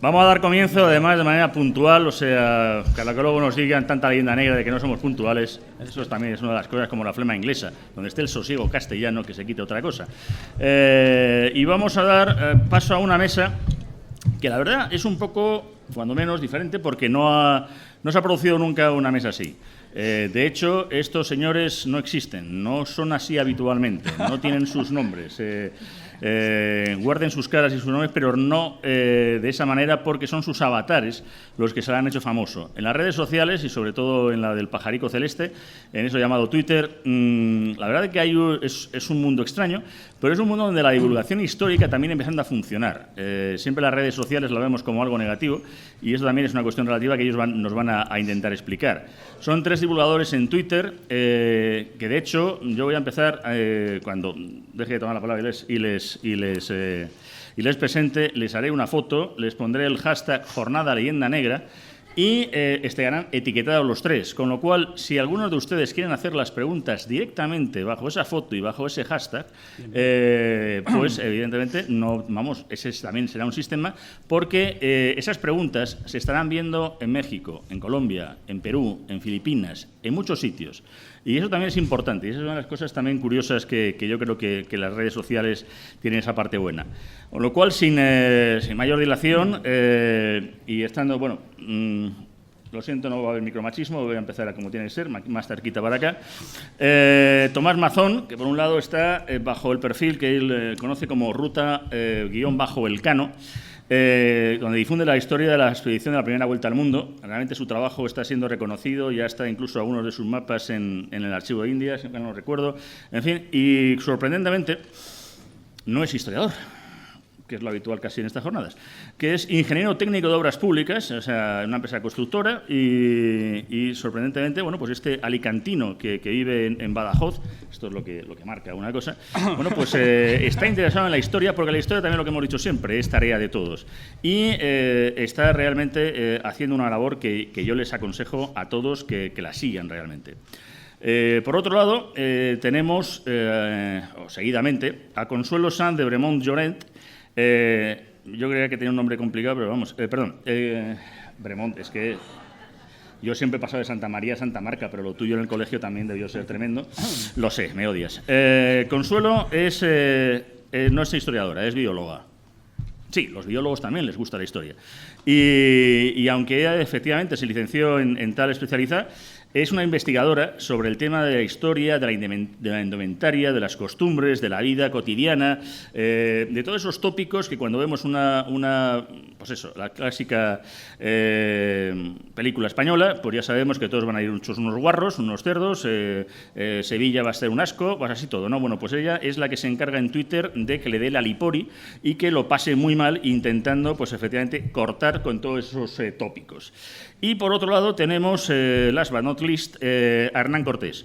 Vamos a dar comienzo, además, de manera puntual, o sea, que luego nos digan tanta leyenda negra de que no somos puntuales. Eso también es una de las cosas como la flema inglesa, donde esté el sosiego castellano, que se quite otra cosa. Y vamos a dar paso a una mesa que la verdad es un poco, cuando menos, diferente, porque no se ha producido nunca una mesa así. De hecho, estos señores no existen, no son así habitualmente, no tienen sus nombres. Guarden sus caras y sus nombres, pero no de esa manera, porque son sus avatares los que se han hecho famoso. En las redes sociales, y sobre todo en la del pajarico celeste, en eso llamado Twitter, la verdad es que es un mundo extraño, pero es un mundo donde la divulgación histórica también empezando a funcionar. Siempre las redes sociales lo vemos como algo negativo, y eso también es una cuestión relativa que ellos nos van a intentar explicar. Son 3 divulgadores en Twitter, que de hecho yo voy a empezar, cuando deje de tomar la palabra y les presente, les haré una foto, les pondré el hashtag Jornada Leyenda Negra y estarán etiquetados los 3, con lo cual, si algunos de ustedes quieren hacer las preguntas directamente bajo esa foto y bajo ese hashtag, pues evidentemente ese también será un sistema, porque esas preguntas se estarán viendo en México, en Colombia, en Perú, en Filipinas, en muchos sitios. Y eso también es importante, y esa es una de las cosas también curiosas que yo creo que las redes sociales tienen esa parte buena. Con lo cual, sin mayor dilación, y estando, bueno, lo siento, no va a haber micromachismo, voy a empezar a como tiene que ser, más cerquita para acá. Tomás Mazón, que por un lado está bajo el perfil que él conoce como Ruta-Elcano, donde difunde la historia de la expedición de la primera vuelta al mundo. Realmente su trabajo está siendo reconocido, ya está incluso algunos de sus mapas en el archivo de Indias, no lo recuerdo. En fin, y sorprendentemente no es historiador, que es lo habitual casi en estas jornadas, que es ingeniero técnico de obras públicas, o sea, en una empresa constructora, y sorprendentemente, bueno, pues este alicantino que vive en Badajoz, esto es lo que marca una cosa, bueno, pues está interesado en la historia, porque la historia también, lo que hemos dicho siempre, es tarea de todos, y está realmente haciendo una labor que yo les aconsejo a todos que la sigan realmente. Por otro lado, tenemos, seguidamente, a Consuelo Sanz de Bremont Llorent. Yo creía que tenía un nombre complicado, pero vamos, Bremont, es que yo siempre he pasado de Santa María a Santa Marca, pero lo tuyo en el colegio también debió ser tremendo. Lo sé, me odias. Consuelo no es historiadora, es bióloga. Sí, los biólogos también les gusta la historia. Y aunque ella efectivamente se licenció en tal especialidad, es una investigadora sobre el tema de la historia, de la indumentaria, de las costumbres, de la vida cotidiana, de todos esos tópicos que cuando vemos pues eso, la clásica película española, pues ya sabemos que todos van a ir hechos unos guarros, unos cerdos, Sevilla va a ser un asco, pues así todo, ¿no? Bueno, pues ella es la que se encarga en Twitter de que le dé la lipori y que lo pase muy mal intentando, pues efectivamente, cortar con todos esos tópicos. Y por otro lado tenemos, last but not least, a Hernán Cortés.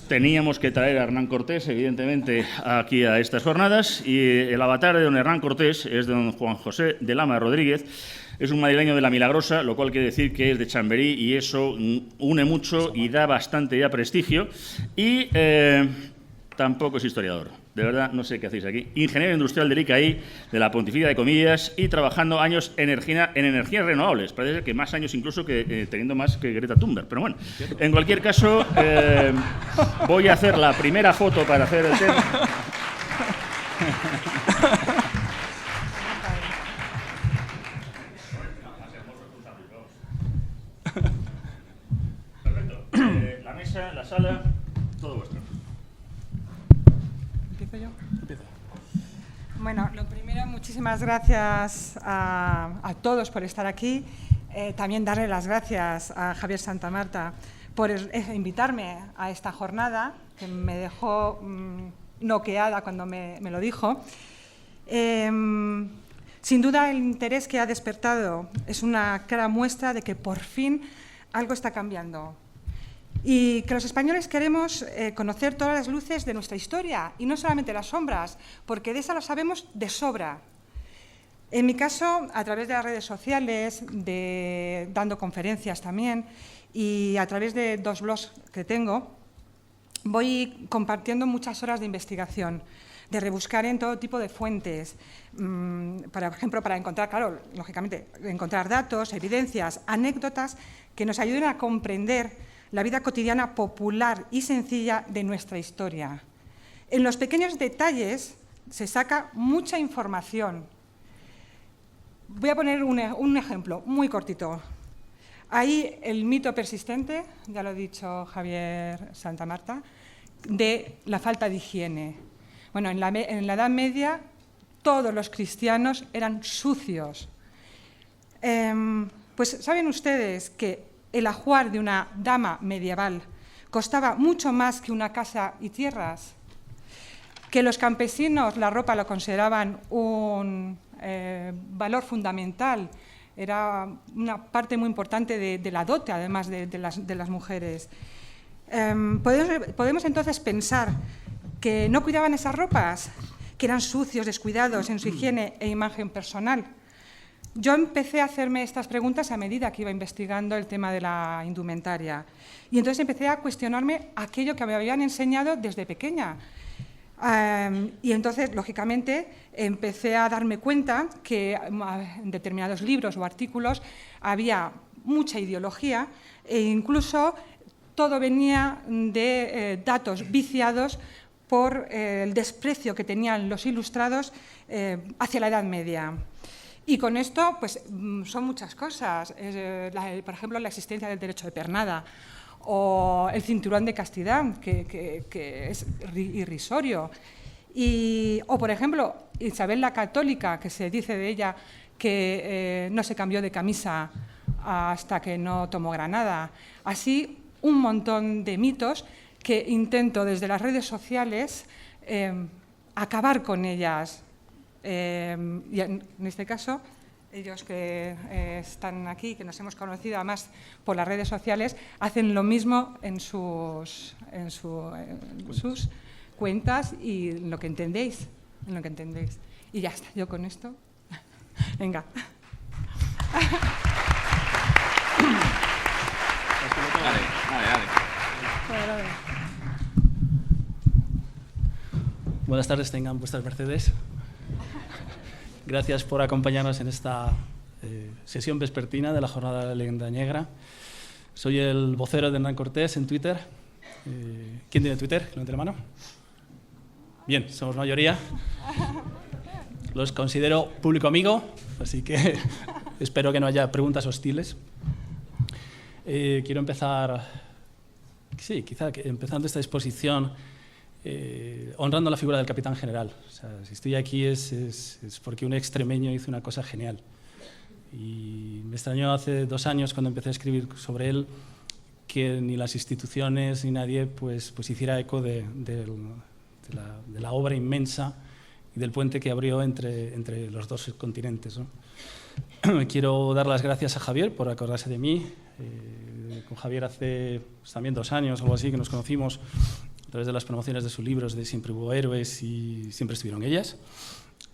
Teníamos que traer a Hernán Cortés, evidentemente, aquí a estas jornadas, y el avatar de don Hernán Cortés es de don Juan José de Lama Rodríguez. Es un madrileño de la Milagrosa, lo cual quiere decir que es de Chamberí, y eso une mucho y da bastante ya prestigio. Y tampoco es historiador. De verdad, no sé qué hacéis aquí. Ingeniero industrial del ICAI, de la Pontificia de Comillas, y trabajando años en energías renovables. Parece ser que más años incluso que teniendo más que Greta Thunberg. Pero bueno, en cualquier caso, voy a hacer la primera foto para hacer el tema. Perfecto. La mesa, la sala, todo vuestro. ¿Empiezo yo? Empieza. Bueno, lo primero, muchísimas gracias a todos por estar aquí. También darle las gracias a Javier Santamarta por invitarme a esta jornada, que me dejó noqueada cuando me lo dijo. Sin duda, el interés que ha despertado es una clara muestra de que por fin algo está cambiando. Y que los españoles queremos conocer todas las luces de nuestra historia, y no solamente las sombras, porque de esa lo sabemos de sobra. En mi caso, a través de las redes sociales, dando conferencias también, y a través de 2 blogs que tengo, voy compartiendo muchas horas de investigación. de rebuscar en todo tipo de fuentes, por ejemplo, para encontrar, claro, lógicamente, encontrar datos, evidencias, anécdotas que nos ayuden a comprender la vida cotidiana popular y sencilla de nuestra historia. En los pequeños detalles se saca mucha información. Voy a poner un ejemplo muy cortito. Hay el mito persistente, ya lo ha dicho Javier Santamarta, de la falta de higiene. Bueno, en la Edad Media todos los cristianos eran sucios. Pues saben ustedes que el ajuar de una dama medieval costaba mucho más que una casa y tierras, que los campesinos la ropa lo consideraban un valor fundamental, era una parte muy importante de la dote, además de las mujeres. Podemos entonces pensar que no cuidaban esas ropas, que eran sucios, descuidados en su higiene e imagen personal. Yo empecé a hacerme estas preguntas a medida que iba investigando el tema de la indumentaria. Y entonces empecé a cuestionarme aquello que me habían enseñado desde pequeña. Y entonces, lógicamente, empecé a darme cuenta que en determinados libros o artículos había mucha ideología e incluso todo venía de datos viciados por el desprecio que tenían los ilustrados hacia la Edad Media. Y con esto, pues, son muchas cosas. Por ejemplo, la existencia del derecho de pernada o el cinturón de castidad, que es irrisorio. O, por ejemplo, Isabel la Católica, que se dice de ella que no se cambió de camisa hasta que no tomó Granada. Así, un montón de mitos que intento desde las redes sociales acabar con ellas. Y en este caso, ellos que están aquí, que nos hemos conocido además por las redes sociales, hacen lo mismo en sus cuentas y en lo que entendéis. Y ya está, yo con esto. Venga. Dale. Buenas tardes, tengan vuestras mercedes. Gracias por acompañarnos en esta sesión vespertina de la Jornada de la Leyenda Negra. Soy el vocero de Hernán Cortés en Twitter. ¿Quién tiene Twitter? Levante la mano. Bien, somos mayoría. Los considero público amigo, así que espero que no haya preguntas hostiles. Quiero empezar, sí, quizá empezando esta exposición honrando la figura del capitán general. O sea, si estoy aquí es porque un extremeño hizo una cosa genial. Y me extrañó hace 2 años, cuando empecé a escribir sobre él, que ni las instituciones ni nadie pues hiciera eco de la obra inmensa y del puente que abrió entre los 2 continentes, ¿no? Quiero dar las gracias a Javier por acordarse de mí. Con Javier hace también 2 años o algo así que nos conocimos a través de las promociones de sus libros de Siempre hubo héroes y Siempre estuvieron ellas.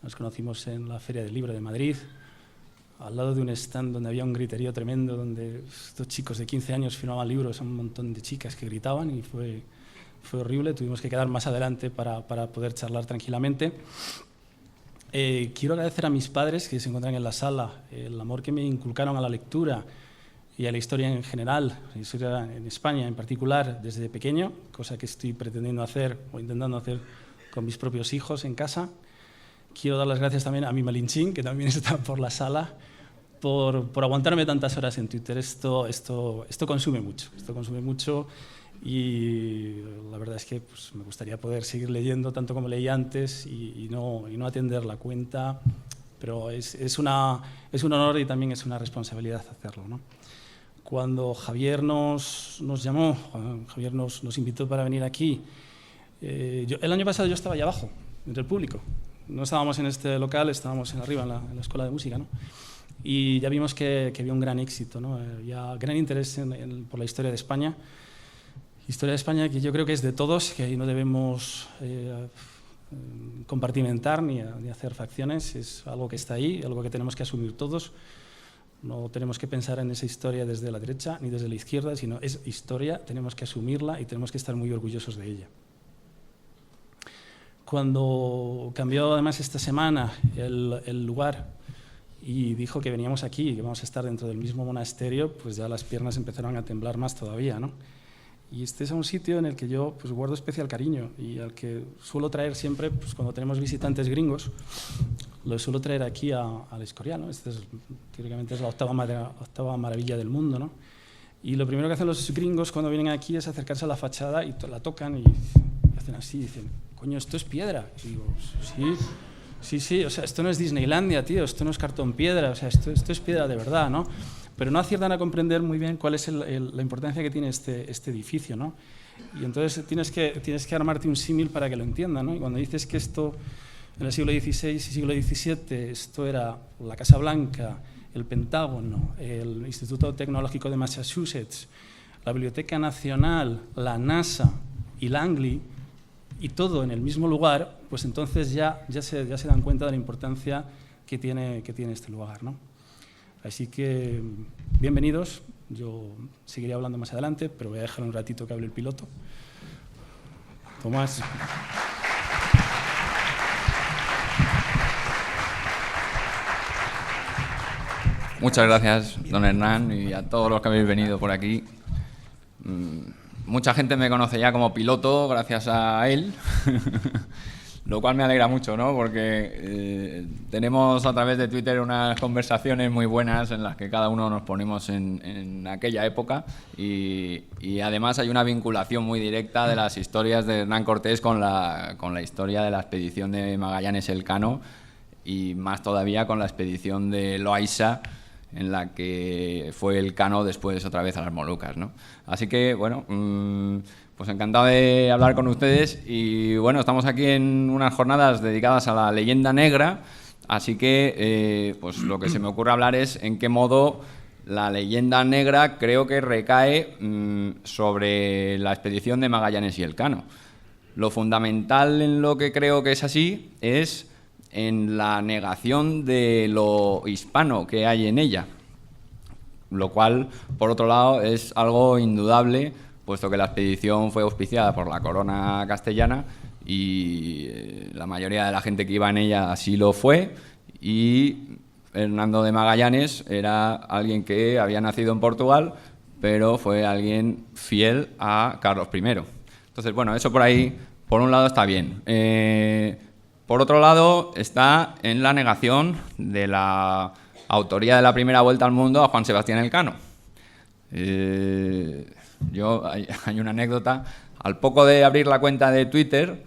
Nos conocimos en la Feria del Libro de Madrid, al lado de un stand donde había un griterío tremendo, donde estos chicos de 15 años firmaban libros a un montón de chicas que gritaban y fue horrible. Tuvimos que quedar más adelante para poder charlar tranquilamente. Quiero agradecer a mis padres que se encuentran en la sala, el amor que me inculcaron a la lectura y a la historia en general, la historia en España en particular, desde pequeño, cosa que estoy pretendiendo hacer o intentando hacer con mis propios hijos en casa. Quiero dar las gracias también a mi Malinchín, que también está por la sala, por aguantarme tantas horas en Twitter. Esto consume mucho y la verdad es que pues, me gustaría poder seguir leyendo tanto como leía antes y no atender la cuenta, pero es un honor y también es una responsabilidad hacerlo, ¿no? Cuando Javier nos llamó, Javier nos invitó para venir aquí, el año pasado yo estaba allá abajo, entre el público. No estábamos en este local, estábamos arriba en la Escuela de Música, ¿no? Y ya vimos que había un gran éxito, ¿no? Había gran interés por la historia de España. Historia de España que yo creo que es de todos, que ahí no debemos compartimentar ni hacer facciones. Es algo que está ahí, algo que tenemos que asumir todos. No tenemos que pensar en esa historia desde la derecha ni desde la izquierda, sino es historia, tenemos que asumirla y tenemos que estar muy orgullosos de ella. cuando cambió además esta semana el lugar y dijo que veníamos aquí y que vamos a estar dentro del mismo monasterio, pues ya las piernas empezaron a temblar más todavía, ¿no? Y este es un sitio en el que yo pues, guardo especial cariño y al que suelo traer siempre, pues, cuando tenemos visitantes gringos, lo suelo traer aquí al Escorial, ¿no? Teóricamente es la octava maravilla del mundo, ¿no? Y lo primero que hacen los gringos cuando vienen aquí es acercarse a la fachada y la tocan y hacen así, dicen, coño, esto es piedra. Y digo, sí, o sea, esto no es Disneylandia, tío, esto no es cartón piedra, o sea, esto es piedra de verdad, ¿no? Pero no aciertan a comprender muy bien cuál es la importancia que tiene este edificio, ¿no? Y entonces tienes que armarte un símil para que lo entiendan, ¿no? Y cuando dices que esto, en el siglo XVI y siglo XVII, esto era la Casa Blanca, el Pentágono, el Instituto Tecnológico de Massachusetts, la Biblioteca Nacional, la NASA y Langley, y todo en el mismo lugar, pues entonces ya se dan cuenta de la importancia que tiene este lugar, ¿no? Así que, bienvenidos. Yo seguiré hablando más adelante, pero voy a dejar un ratito que hable el piloto. Tomás. Muchas gracias, don Hernán, y a todos los que habéis venido por aquí. Mucha gente me conoce ya como piloto gracias a él, lo cual me alegra mucho, ¿no? Porque tenemos a través de Twitter unas conversaciones muy buenas en las que cada uno nos ponemos en aquella época y además hay una vinculación muy directa de las historias de Hernán Cortés con la historia de la expedición de Magallanes Elcano y más todavía con la expedición de Loaysa, en la que fue Elcano después otra vez a las Molucas, ¿no? Así que, bueno, pues encantado de hablar con ustedes y, bueno, estamos aquí en unas jornadas dedicadas a la leyenda negra, así que, pues lo que se me ocurre hablar es en qué modo la leyenda negra creo que recae sobre la expedición de Magallanes y Elcano. Lo fundamental en lo que creo que es así es en la negación de lo hispano que hay en ella, lo cual, por otro lado, es algo indudable, puesto que la expedición fue auspiciada por la corona castellana y la mayoría de la gente que iba en ella así lo fue, y Hernando de Magallanes era alguien que había nacido en Portugal, pero fue alguien fiel a Carlos I. Entonces, bueno, eso por ahí, por un lado, está bien. Por otro lado, está en la negación de la autoría de la primera vuelta al mundo a Juan Sebastián Elcano. Hay una anécdota. Al poco de abrir la cuenta de Twitter,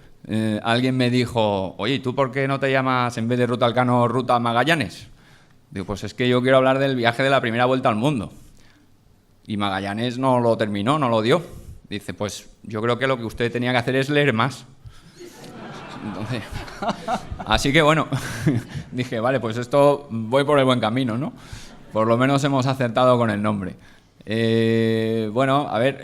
alguien me dijo, oye, ¿tú por qué no te llamas, en vez de Ruta Elcano, Ruta Magallanes? Digo, pues es que yo quiero hablar del viaje de la primera vuelta al mundo. Y Magallanes no lo terminó, no lo dio. Dice, pues yo creo que lo que usted tenía que hacer es leer más. Entonces, así que bueno, dije, vale, pues esto voy por el buen camino, ¿no? Por lo menos hemos acertado con el nombre. Bueno, a ver,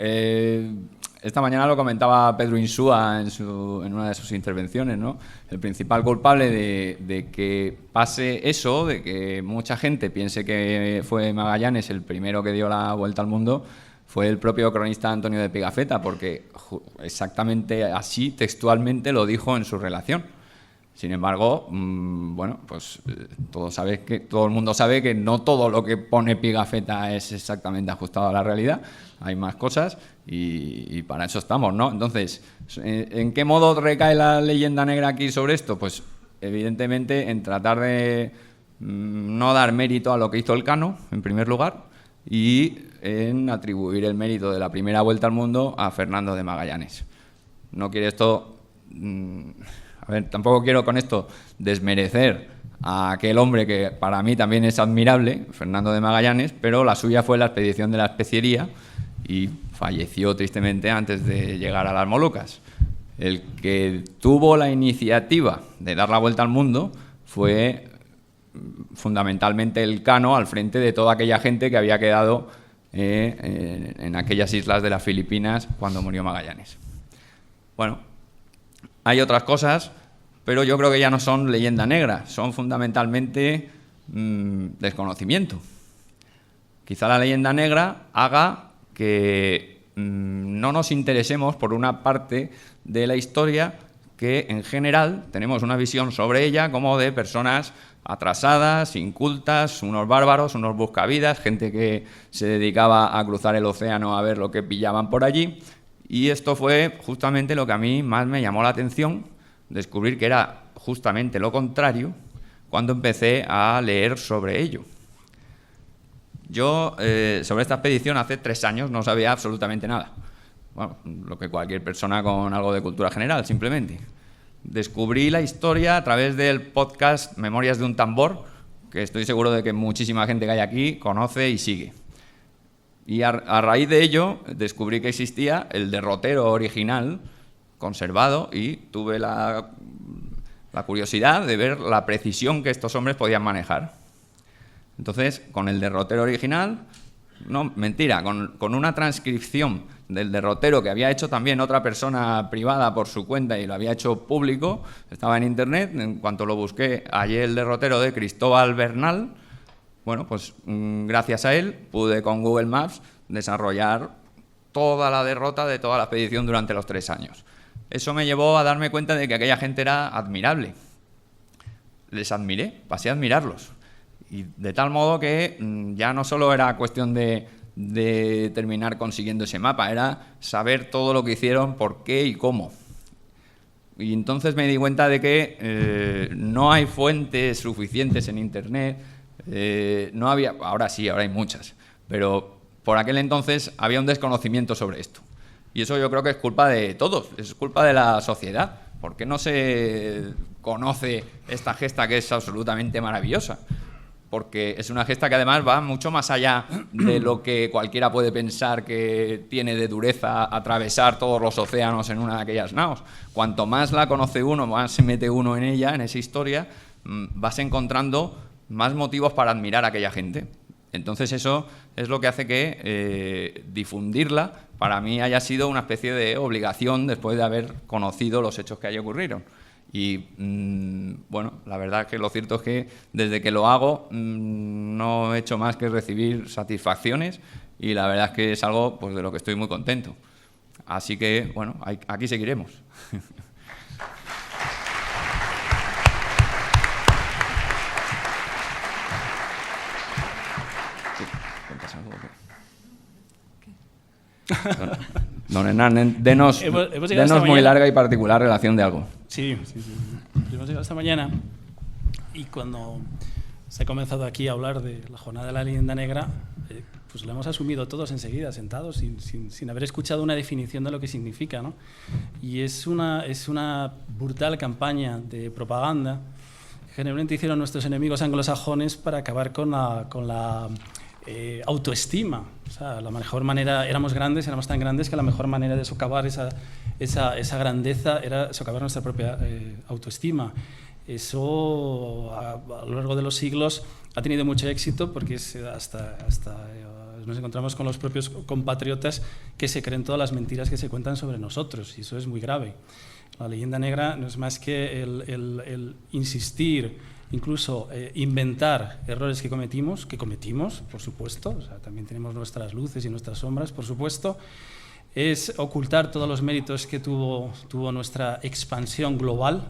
esta mañana lo comentaba Pedro Insúa en una de sus intervenciones, ¿no? El principal culpable de que pase eso, de que mucha gente piense que fue Magallanes el primero que dio la vuelta al mundo, fue el propio cronista Antonio de Pigafetta, porque exactamente así, textualmente, lo dijo en su relación. Sin embargo, bueno, pues todo el mundo sabe que no todo lo que pone Pigafetta es exactamente ajustado a la realidad. Hay más cosas y para eso estamos, ¿no? Entonces, ¿en qué modo recae la leyenda negra aquí sobre esto? Pues, evidentemente, en tratar de no dar mérito a lo que hizo Elcano, en primer lugar, y en atribuir el mérito de la primera vuelta al mundo a Fernando de Magallanes. No quiere esto... A ver, tampoco quiero con esto desmerecer a aquel hombre que para mí también es admirable, Fernando de Magallanes, pero la suya fue la expedición de la especiería y falleció tristemente antes de llegar a las Molucas. El que tuvo la iniciativa de dar la vuelta al mundo fue fundamentalmente Elcano, al frente de toda aquella gente que había quedado en aquellas islas de las Filipinas cuando murió Magallanes. Bueno, hay otras cosas, pero yo creo que ya no son leyenda negra, son fundamentalmente desconocimiento. Quizá la leyenda negra haga que no nos interesemos por una parte de la historia que en general tenemos una visión sobre ella como de personas atrasadas, incultas, unos bárbaros, unos buscavidas, gente que se dedicaba a cruzar el océano a ver lo que pillaban por allí. Y esto fue justamente lo que a mí más me llamó la atención, descubrir que era justamente lo contrario cuando empecé a leer sobre ello. Yo sobre esta expedición hace 3 años no sabía absolutamente nada. Bueno, lo que cualquier persona con algo de cultura general, simplemente. Descubrí la historia a través del podcast Memorias de un tambor, que estoy seguro de que muchísima gente que hay aquí conoce y sigue. Y a raíz de ello descubrí que existía el derrotero original, conservado, y tuve la curiosidad de ver la precisión que estos hombres podían manejar. Entonces, con el derrotero original, no, mentira, con una transcripción del derrotero que había hecho también otra persona privada por su cuenta y lo había hecho público, estaba en internet, en cuanto lo busqué, hallé el derrotero de Cristóbal Bernal. Bueno, pues gracias a él pude con Google Maps desarrollar toda la derrota de toda la expedición durante los 3 años. Eso me llevó a darme cuenta de que aquella gente era admirable. Les admiré, pasé a admirarlos. Y de tal modo que ya no solo era cuestión de terminar consiguiendo ese mapa, era saber todo lo que hicieron, por qué y cómo. Y entonces me di cuenta de que no hay fuentes suficientes en Internet, no había, ahora sí, ahora hay muchas, pero por aquel entonces había un desconocimiento sobre esto. Y eso yo creo que es culpa de todos, es culpa de la sociedad. ¿Por qué no se conoce esta gesta que es absolutamente maravillosa? Porque es una gesta que además va mucho más allá de lo que cualquiera puede pensar que tiene de dureza atravesar todos los océanos en una de aquellas naos. Cuanto más la conoce uno, más se mete uno en ella, en esa historia, vas encontrando más motivos para admirar a aquella gente. Entonces eso es lo que hace que difundirla para mí haya sido una especie de obligación después de haber conocido los hechos que allí ocurrieron. Y bueno, la verdad es que lo cierto es que desde que lo hago no he hecho más que recibir satisfacciones y la verdad es que es algo pues, de lo que estoy muy contento. Así que, bueno, aquí seguiremos. Don Hernán, denos muy larga y particular relación de algo. Sí. Hemos llegado esta mañana y cuando se ha comenzado aquí a hablar de la Jornada de la Leyenda Negra, pues lo hemos asumido todos enseguida, sentados, sin haber escuchado una definición de lo que significa, ¿no? Y es una brutal campaña de propaganda que generalmente hicieron nuestros enemigos anglosajones para acabar con la autoestima. O sea, la mejor manera, éramos tan grandes que la mejor manera de socavar esa grandeza era socavar nuestra propia autoestima. Eso a lo largo de los siglos ha tenido mucho éxito porque hasta nos encontramos con los propios compatriotas que se creen todas las mentiras que se cuentan sobre nosotros y eso es muy grave. La leyenda negra no es más que el insistir, incluso inventar errores que cometimos, por supuesto, o sea, también tenemos nuestras luces y nuestras sombras, por supuesto, es ocultar todos los méritos que tuvo nuestra expansión global,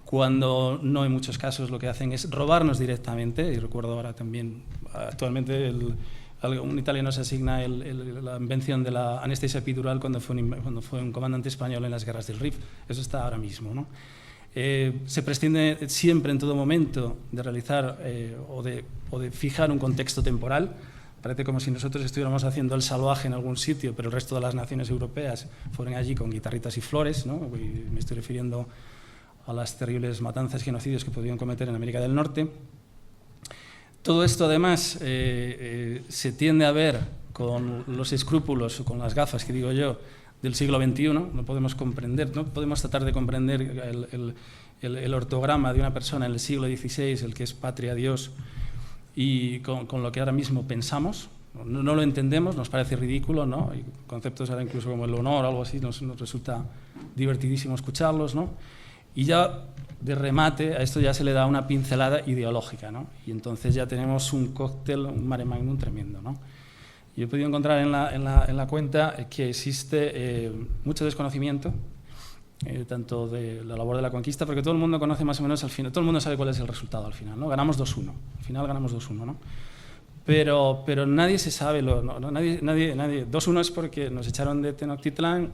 cuando no en muchos casos lo que hacen es robarnos directamente, y recuerdo ahora también, actualmente un italiano se asigna la invención de la anestesia epidural cuando fue un comandante español en las guerras del Rif, eso está ahora mismo, ¿no? Se prescinde siempre en todo momento de realizar o de fijar un contexto temporal. Parece como si nosotros estuviéramos haciendo el salvaje en algún sitio, pero el resto de las naciones europeas fueron allí con guitarritas y flores, ¿no? Y me estoy refiriendo a las terribles matanzas y genocidios que podían cometer en América del Norte. Todo esto, además, se tiende a ver con los escrúpulos o con las gafas, que digo yo, del siglo XXI, no podemos tratar de comprender el ortograma de una persona en el siglo XVI, el que es patria, Dios, y con lo que ahora mismo pensamos, no lo entendemos, nos parece ridículo, ¿no? Y conceptos ahora incluso como el honor o algo así, nos resulta divertidísimo escucharlos, ¿no? Y ya de remate a esto ya se le da una pincelada ideológica, ¿no? Y entonces ya tenemos un cóctel, un mare magnum tremendo, ¿no? Yo he podido encontrar en la cuenta que existe mucho desconocimiento tanto de la labor de la conquista, porque todo el mundo conoce más o menos al final, todo el mundo sabe cuál es el resultado al final, ¿no? Ganamos 2-1, al final ganamos 2-1, ¿no? Pero nadie se sabe, nadie 2-1 es porque nos echaron de Tenochtitlán,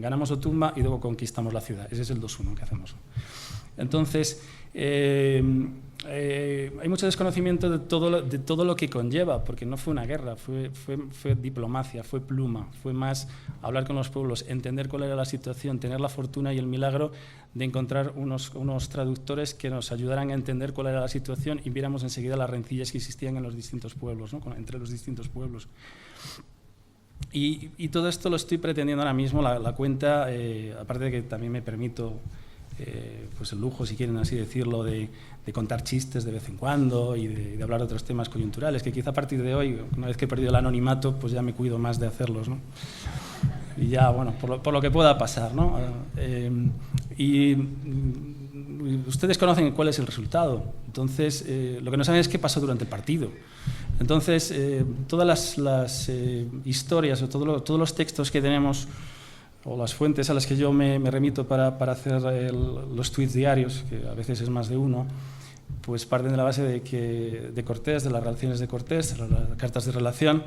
ganamos Otumba y luego conquistamos la ciudad. Ese es el 2-1 que hacemos. Entonces, hay mucho desconocimiento de todo lo que conlleva, porque no fue una guerra, fue diplomacia, fue pluma, fue más hablar con los pueblos, entender cuál era la situación, tener la fortuna y el milagro de encontrar unos traductores que nos ayudaran a entender cuál era la situación y viéramos enseguida las rencillas que existían en los distintos pueblos, ¿no? Entre los distintos pueblos. Y todo esto lo estoy pretendiendo ahora mismo, la cuenta, aparte de que también me permito pues el lujo, si quieren así decirlo, de contar chistes de vez en cuando y de hablar de otros temas coyunturales, que quizá a partir de hoy, una vez que he perdido el anonimato, pues ya me cuido más de hacerlos, ¿no? Y ya, bueno, por lo que pueda pasar, ¿no? Y ustedes conocen cuál es el resultado, entonces lo que no saben es qué pasó durante el partido. Entonces, todas las historias o todos los textos que tenemos o las fuentes a las que yo me remito para hacer los tweets diarios, que a veces es más de uno, pues parten de la base de Cortés, de las relaciones de Cortés, de las cartas de relación,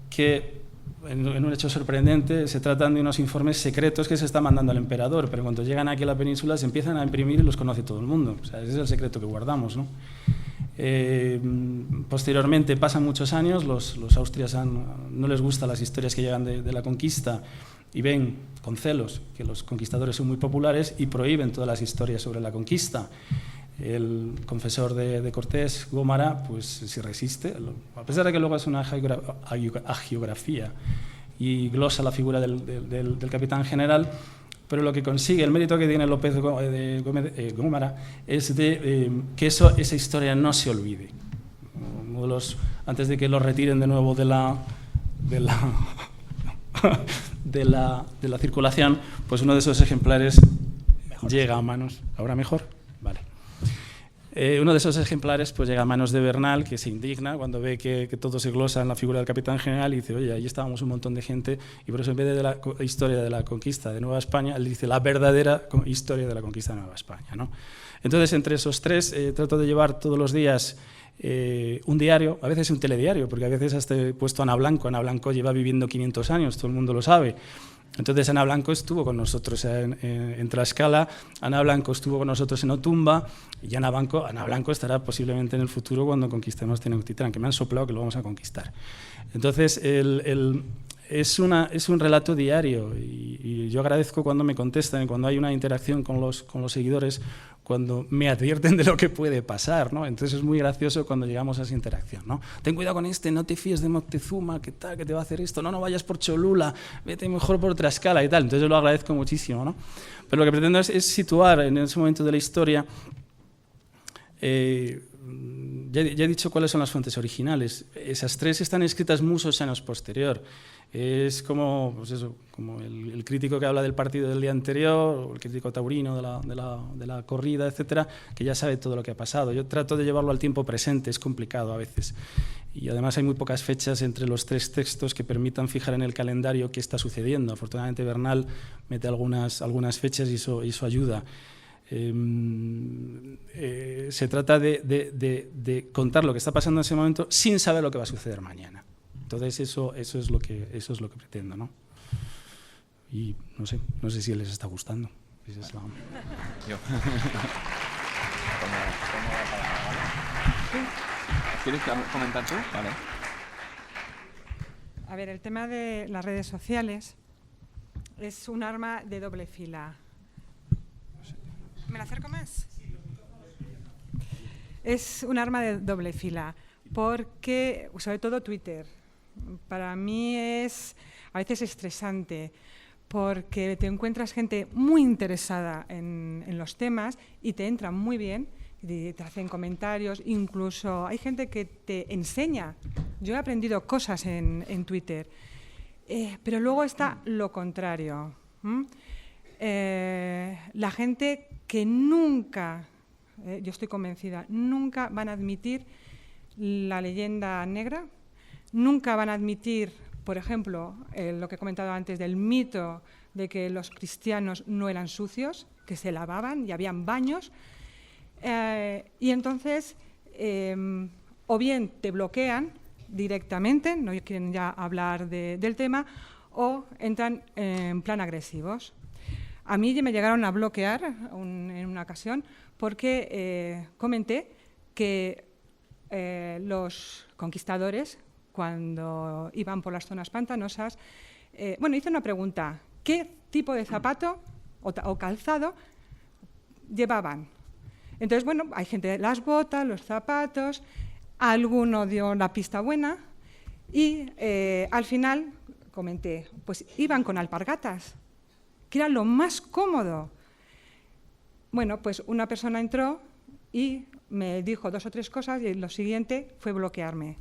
que en un hecho sorprendente se tratan de unos informes secretos que se está mandando al emperador, pero cuando llegan aquí a la península se empiezan a imprimir y los conoce todo el mundo. O sea, ese es el secreto que guardamos, ¿no? Posteriormente pasan muchos años, los austrias no les gustan las historias que llegan de la conquista y ven con celos que los conquistadores son muy populares y prohíben todas las historias sobre la conquista. El confesor de Cortés, Gómara, pues se resiste, a pesar de que luego es una hagiografía y glosa la figura del capitán general, pero lo que consigue, el mérito que tiene López Gómara es de que esa historia no se olvide. Antes de que lo retiren de nuevo de la circulación, pues uno de esos ejemplares llega a manos. ¿Ahora mejor? Vale. Uno de esos ejemplares pues llega a manos de Bernal, que se indigna cuando ve que todo se glosa en la figura del capitán general y dice, oye, ahí estábamos un montón de gente, y por eso en vez de la historia de la conquista de Nueva España, él dice la verdadera historia de la conquista de Nueva España, ¿no? Entonces, entre esos tres, trato de llevar todos los días un diario, a veces un telediario, porque a veces hasta he puesto Ana Blanco. Ana Blanco lleva viviendo 500 años, todo el mundo lo sabe. Entonces Ana Blanco estuvo con nosotros en Tlaxcala, Ana Blanco estuvo con nosotros en Otumba, y Ana Blanco estará posiblemente en el futuro cuando conquistemos Tenochtitlán, que me han soplado que lo vamos a conquistar. Entonces es un relato diario y yo agradezco cuando me contestan, cuando hay una interacción con los seguidores, cuando me advierten de lo que puede pasar, ¿no? Entonces es muy gracioso cuando llegamos a esa interacción, ¿no? Ten cuidado con no te fíes de Moctezuma, que tal, que te va a hacer esto, no vayas por Cholula, vete mejor por Tlaxcala y tal. Entonces yo lo agradezco muchísimo, ¿no? Pero lo que pretendo es situar en ese momento de la historia. Ya he dicho cuáles son las fuentes originales. Esas tres están escritas muchos años posterior. Es como, pues eso, como el crítico que habla del partido del día anterior, o el crítico taurino de la corrida, etcétera, que ya sabe todo lo que ha pasado. Yo trato de llevarlo al tiempo presente, es complicado a veces. Y además hay muy pocas fechas entre los tres textos que permitan fijar en el calendario qué está sucediendo. Afortunadamente Bernal mete algunas fechas y eso ayuda. Se trata de contar lo que está pasando en ese momento sin saber lo que va a suceder mañana. Entonces eso es lo que pretendo, ¿no? Y no sé si les está gustando. Esa es la... Yo. ¿Quieres comentar tú? Vale. A ver, el tema de las redes sociales es un arma de doble fila. ¿Me la acerco más? Es un arma de doble fila, porque, sobre todo Twitter, para mí es a veces estresante, porque te encuentras gente muy interesada en los temas y te entran muy bien, y te hacen comentarios, incluso hay gente que te enseña. Yo he aprendido cosas en Twitter, pero luego está lo contrario. La gente que nunca, yo estoy convencida, nunca van a admitir la leyenda negra, nunca van a admitir, por ejemplo, lo que he comentado antes del mito de que los cristianos no eran sucios, que se lavaban y habían baños. Y entonces, o bien te bloquean directamente, no quieren ya hablar del tema, o entran en plan agresivos. A mí me llegaron a bloquear en una ocasión porque comenté que los conquistadores, cuando iban por las zonas pantanosas, hice una pregunta: ¿qué tipo de zapato o calzado llevaban? Entonces, hay gente de las botas, los zapatos, alguno dio la pista buena y al final comenté, pues iban con alpargatas, que era lo más cómodo. Bueno, pues una persona entró y me dijo 2 o 3 cosas y lo siguiente fue bloquearme.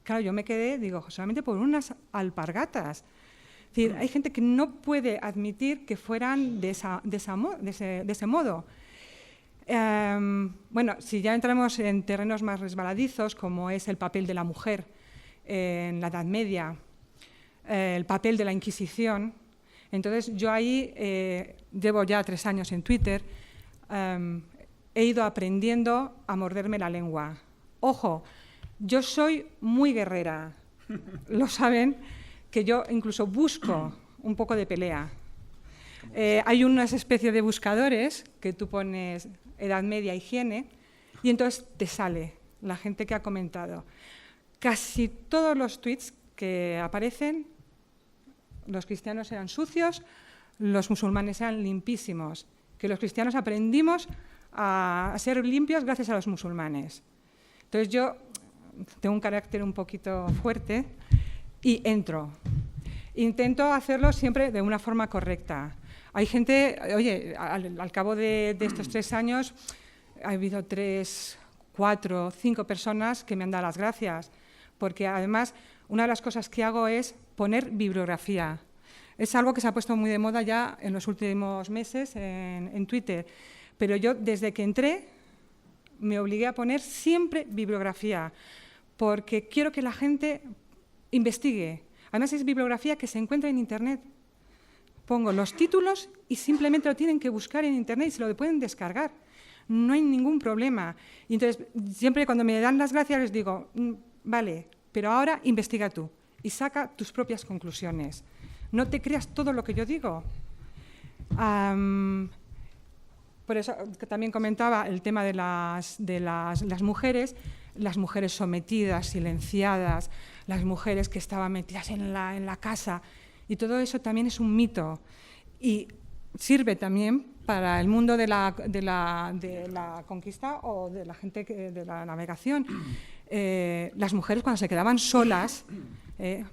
Claro, yo me quedé, digo, solamente por unas alpargatas. Es decir, hay gente que no puede admitir que fueran de ese modo. Si ya entramos en terrenos más resbaladizos, como es el papel de la mujer en la Edad Media, el papel de la Inquisición, entonces yo ahí llevo ya 3 años en Twitter, he ido aprendiendo a morderme la lengua. Ojo, yo soy muy guerrera, lo saben, que yo incluso busco un poco de pelea. Hay unas especies de buscadores que tú pones Edad Media, higiene, y entonces te sale la gente que ha comentado. Casi todos los tweets que aparecen, los cristianos eran sucios, los musulmanes eran limpísimos, que los cristianos aprendimos a ser limpios gracias a los musulmanes. Entonces yo tengo un carácter un poquito fuerte y entro. Intento hacerlo siempre de una forma correcta. Hay gente, oye, al cabo de estos 3 años ha habido 3, 4, 5 personas que me han dado las gracias, porque además una de las cosas que hago es poner bibliografía. Es algo que se ha puesto muy de moda ya en los últimos meses en Twitter, pero yo desde que entré me obligué a poner siempre bibliografía, porque quiero que la gente investigue. Además es bibliografía que se encuentra en Internet. Pongo los títulos y simplemente lo tienen que buscar en Internet y se lo pueden descargar. No hay ningún problema. Y entonces, siempre cuando me dan las gracias les digo, vale, pero ahora investiga tú y saca tus propias conclusiones. No te creas todo lo que yo digo. Por eso también comentaba el tema de las mujeres sometidas, silenciadas, las mujeres que estaban metidas en la casa. Y todo eso también es un mito y sirve también para el mundo de la conquista o de la gente de la navegación. Las mujeres cuando se quedaban solas,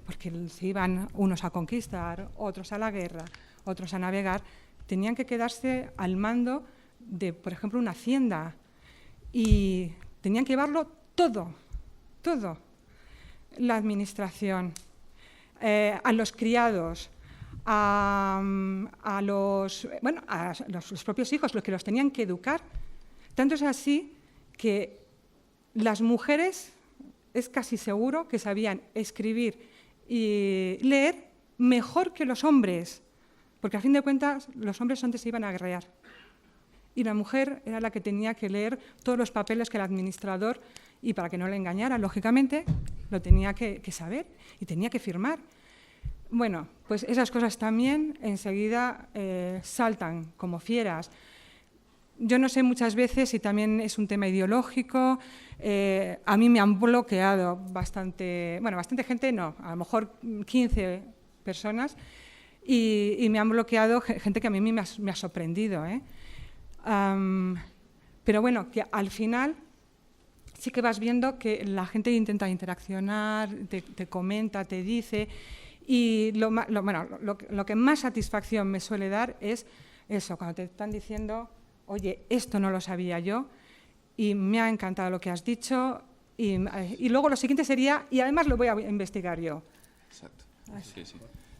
porque se iban unos a conquistar, otros a la guerra, otros a navegar, tenían que quedarse al mando de, por ejemplo, una hacienda y tenían que llevarlo todo, la administración. A los criados, a los propios hijos, los que los tenían que educar. Tanto es así que las mujeres es casi seguro que sabían escribir y leer mejor que los hombres, porque a fin de cuentas los hombres antes se iban a guerrear y la mujer era la que tenía que leer todos los papeles que el administrador, y para que no le engañara, lógicamente, lo tenía que saber y tenía que firmar. Bueno, pues esas cosas también enseguida saltan como fieras. Yo no sé muchas veces si también es un tema ideológico. A mí me han bloqueado bastante gente, no, a lo mejor 15 personas, y me han bloqueado gente que a mí me ha sorprendido. Pero bueno, que al final sí que vas viendo que la gente intenta interaccionar, te comenta, te dice, y lo que más satisfacción me suele dar es eso, cuando te están diciendo, oye, esto no lo sabía yo y me ha encantado lo que has dicho, y luego lo siguiente sería, y además lo voy a investigar yo. Exacto.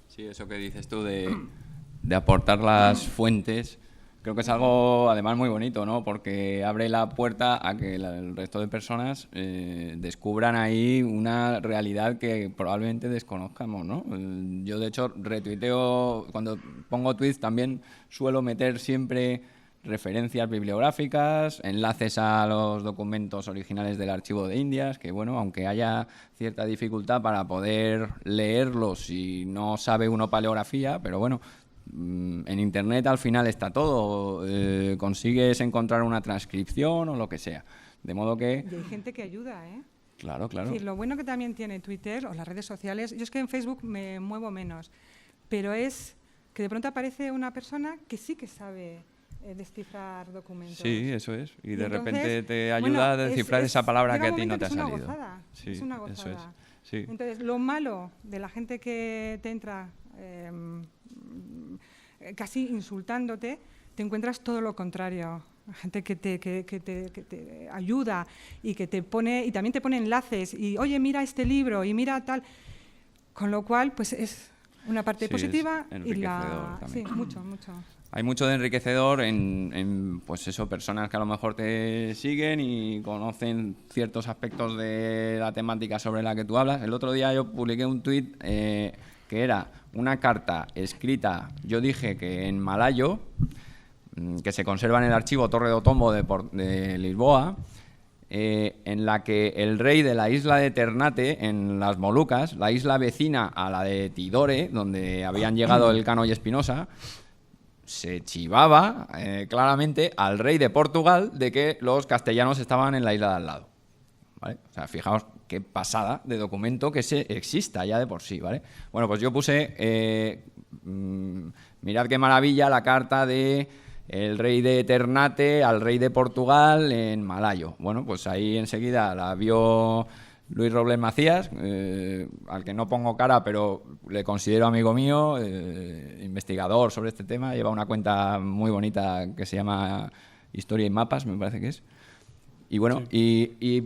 Sí, eso que dices tú de aportar las fuentes, Creo que es algo, además, muy bonito, ¿no? Porque abre la puerta a que el resto de personas descubran ahí una realidad que probablemente desconozcamos, ¿no? Yo, de hecho, retuiteo, cuando pongo tweets también suelo meter siempre referencias bibliográficas, enlaces a los documentos originales del Archivo de Indias, que, bueno, aunque haya cierta dificultad para poder leerlos si no sabe uno paleografía, pero bueno, en Internet al final está todo, consigues encontrar una transcripción o lo que sea, de modo que... Y hay gente que ayuda, ¿eh? Claro, claro. Es decir, lo bueno que también tiene Twitter o las redes sociales, yo es que en Facebook me muevo menos, pero es que de pronto aparece una persona que sí que sabe descifrar documentos. Sí, eso es. Y de entonces, repente te ayuda a descifrar esa palabra que a ti no te ha salido. Es una gozada, Sí, es una eso es. gozada. Sí. Entonces, lo malo de la gente que te entra casi insultándote, te encuentras todo lo contrario. Gente que te ayuda y que te pone, y también te pone enlaces y, oye, mira este libro y mira tal. Con lo cual, pues es una parte positiva y la... también. Sí, mucho, mucho. Hay mucho de enriquecedor en pues eso, personas que a lo mejor te siguen y conocen ciertos aspectos de la temática sobre la que tú hablas. El otro día yo publiqué un tuit que era una carta escrita, yo dije que en malayo, que se conserva en el archivo Torre do Tombo de Lisboa, en la que el rey de la isla de Ternate, en las Molucas, la isla vecina a la de Tidore, donde habían llegado Elcano y Espinosa, se chivaba claramente al rey de Portugal de que los castellanos estaban en la isla de al lado, ¿vale? O sea, fijaos qué pasada de documento que exista ya de por sí, ¿vale? Bueno, pues yo puse, mirad qué maravilla la carta de el rey de Ternate al rey de Portugal en malayo. Bueno, pues ahí enseguida la vio Luis Robles Macías, al que no pongo cara, pero le considero amigo mío, investigador sobre este tema, lleva una cuenta muy bonita que se llama Historia y Mapas, me parece que es. Y bueno, sí. y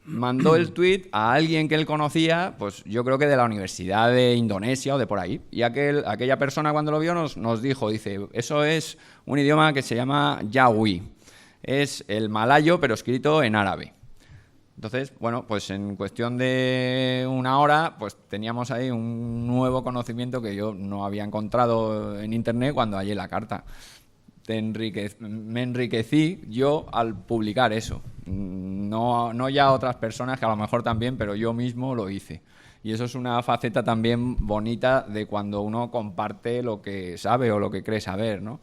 mandó el tuit a alguien que él conocía, pues yo creo que de la Universidad de Indonesia o de por ahí. Y aquella persona cuando lo vio nos dijo, dice, eso es un idioma que se llama Yawi. Es el malayo, pero escrito en árabe. Entonces, bueno, pues en cuestión de una hora, pues teníamos ahí un nuevo conocimiento que yo no había encontrado en Internet cuando hallé la carta. Me enriquecí yo al publicar eso. No ya otras personas que a lo mejor también, pero yo mismo lo hice. Y eso es una faceta también bonita de cuando uno comparte lo que sabe o lo que cree saber, ¿no?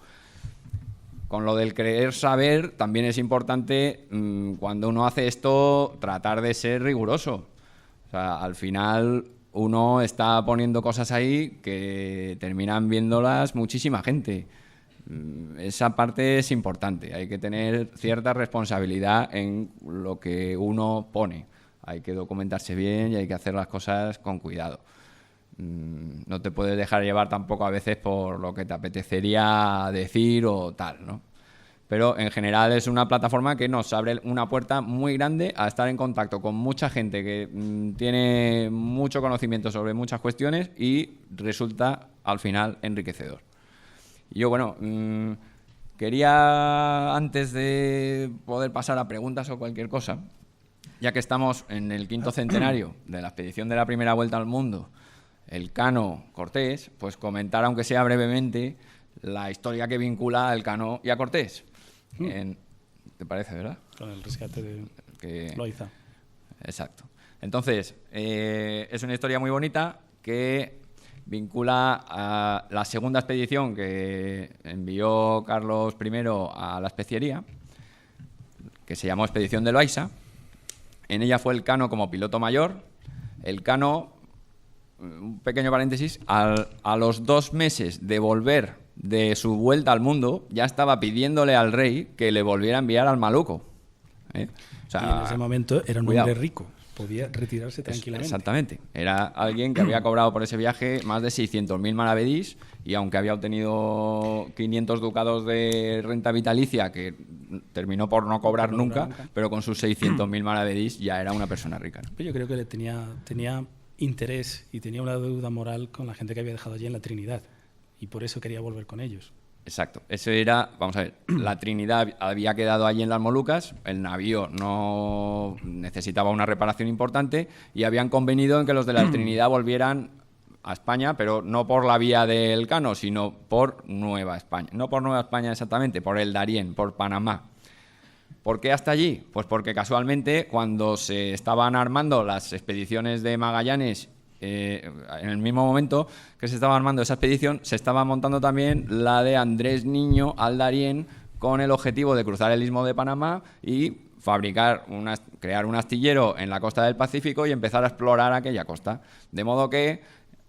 Con lo del creer saber también es importante, cuando uno hace esto, tratar de ser riguroso. O sea, al final uno está poniendo cosas ahí que terminan viéndolas muchísima gente. Esa parte es importante, hay que tener cierta responsabilidad en lo que uno pone. Hay que documentarse bien y hay que hacer las cosas con cuidado. No te puedes dejar llevar tampoco a veces por lo que te apetecería decir o tal, ¿no? Pero en general es una plataforma que nos abre una puerta muy grande a estar en contacto con mucha gente que tiene mucho conocimiento sobre muchas cuestiones y resulta al final enriquecedor. Y yo, bueno, quería, antes de poder pasar a preguntas o cualquier cosa, ya que estamos en el 5º centenario de la expedición de la primera vuelta al mundo, Elcano Cortés, pues comentar, aunque sea brevemente, la historia que vincula a Elcano y a Cortés. ¿Te parece, verdad? Con el rescate de Loaiza. Exacto. Entonces, es una historia muy bonita que vincula a la segunda expedición que envió Carlos I a la especiería, que se llamó Expedición de Loaiza. En ella fue Elcano como piloto mayor. Elcano, un pequeño paréntesis, a los 2 meses de volver de su vuelta al mundo, ya estaba pidiéndole al rey que le volviera a enviar al Maluco. O sea, y en ese momento era un hombre rico, podía retirarse tranquilamente. Exactamente. Era alguien que había cobrado por ese viaje más de 600.000 maravedís, y aunque había obtenido 500 ducados de renta vitalicia, que terminó por no cobrar nunca, pero con sus 600.000 maravedís ya era una persona rica, ¿no? Yo creo que tenía interés y tenía una deuda moral con la gente que había dejado allí en la Trinidad, y por eso quería volver con ellos. Exacto. Eso era, vamos a ver, la Trinidad había quedado allí en las Molucas, el navío no necesitaba una reparación importante y habían convenido en que los de la Trinidad volvieran a España, pero no por la vía del Cano, sino por Nueva España. No por Nueva España exactamente, por el Darién, por Panamá. ¿Por qué hasta allí? Pues porque casualmente cuando se estaban armando las expediciones de Magallanes, en el mismo momento que se estaba armando esa expedición, se estaba montando también la de Andrés Niño al Darién con el objetivo de cruzar el Istmo de Panamá y crear un astillero en la costa del Pacífico y empezar a explorar aquella costa. De modo que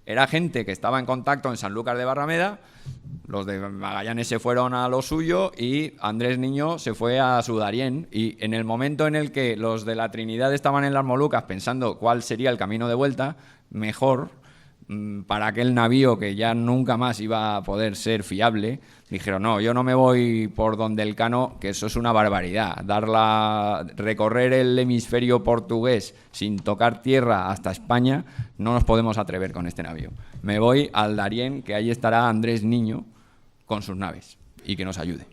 era gente que estaba en contacto en Sanlúcar de Barrameda, los de Magallanes se fueron a lo suyo y Andrés Niño se fue a su Darién. Y en el momento en el que los de la Trinidad estaban en las Molucas pensando cuál sería el camino de vuelta mejor para aquel navío que ya nunca más iba a poder ser fiable, dijeron, no, yo no me voy por donde el Cano, que eso es una barbaridad, recorrer el hemisferio portugués sin tocar tierra hasta España, no nos podemos atrever con este navío. Me voy al Darién, que ahí estará Andrés Niño con sus naves y que nos ayude.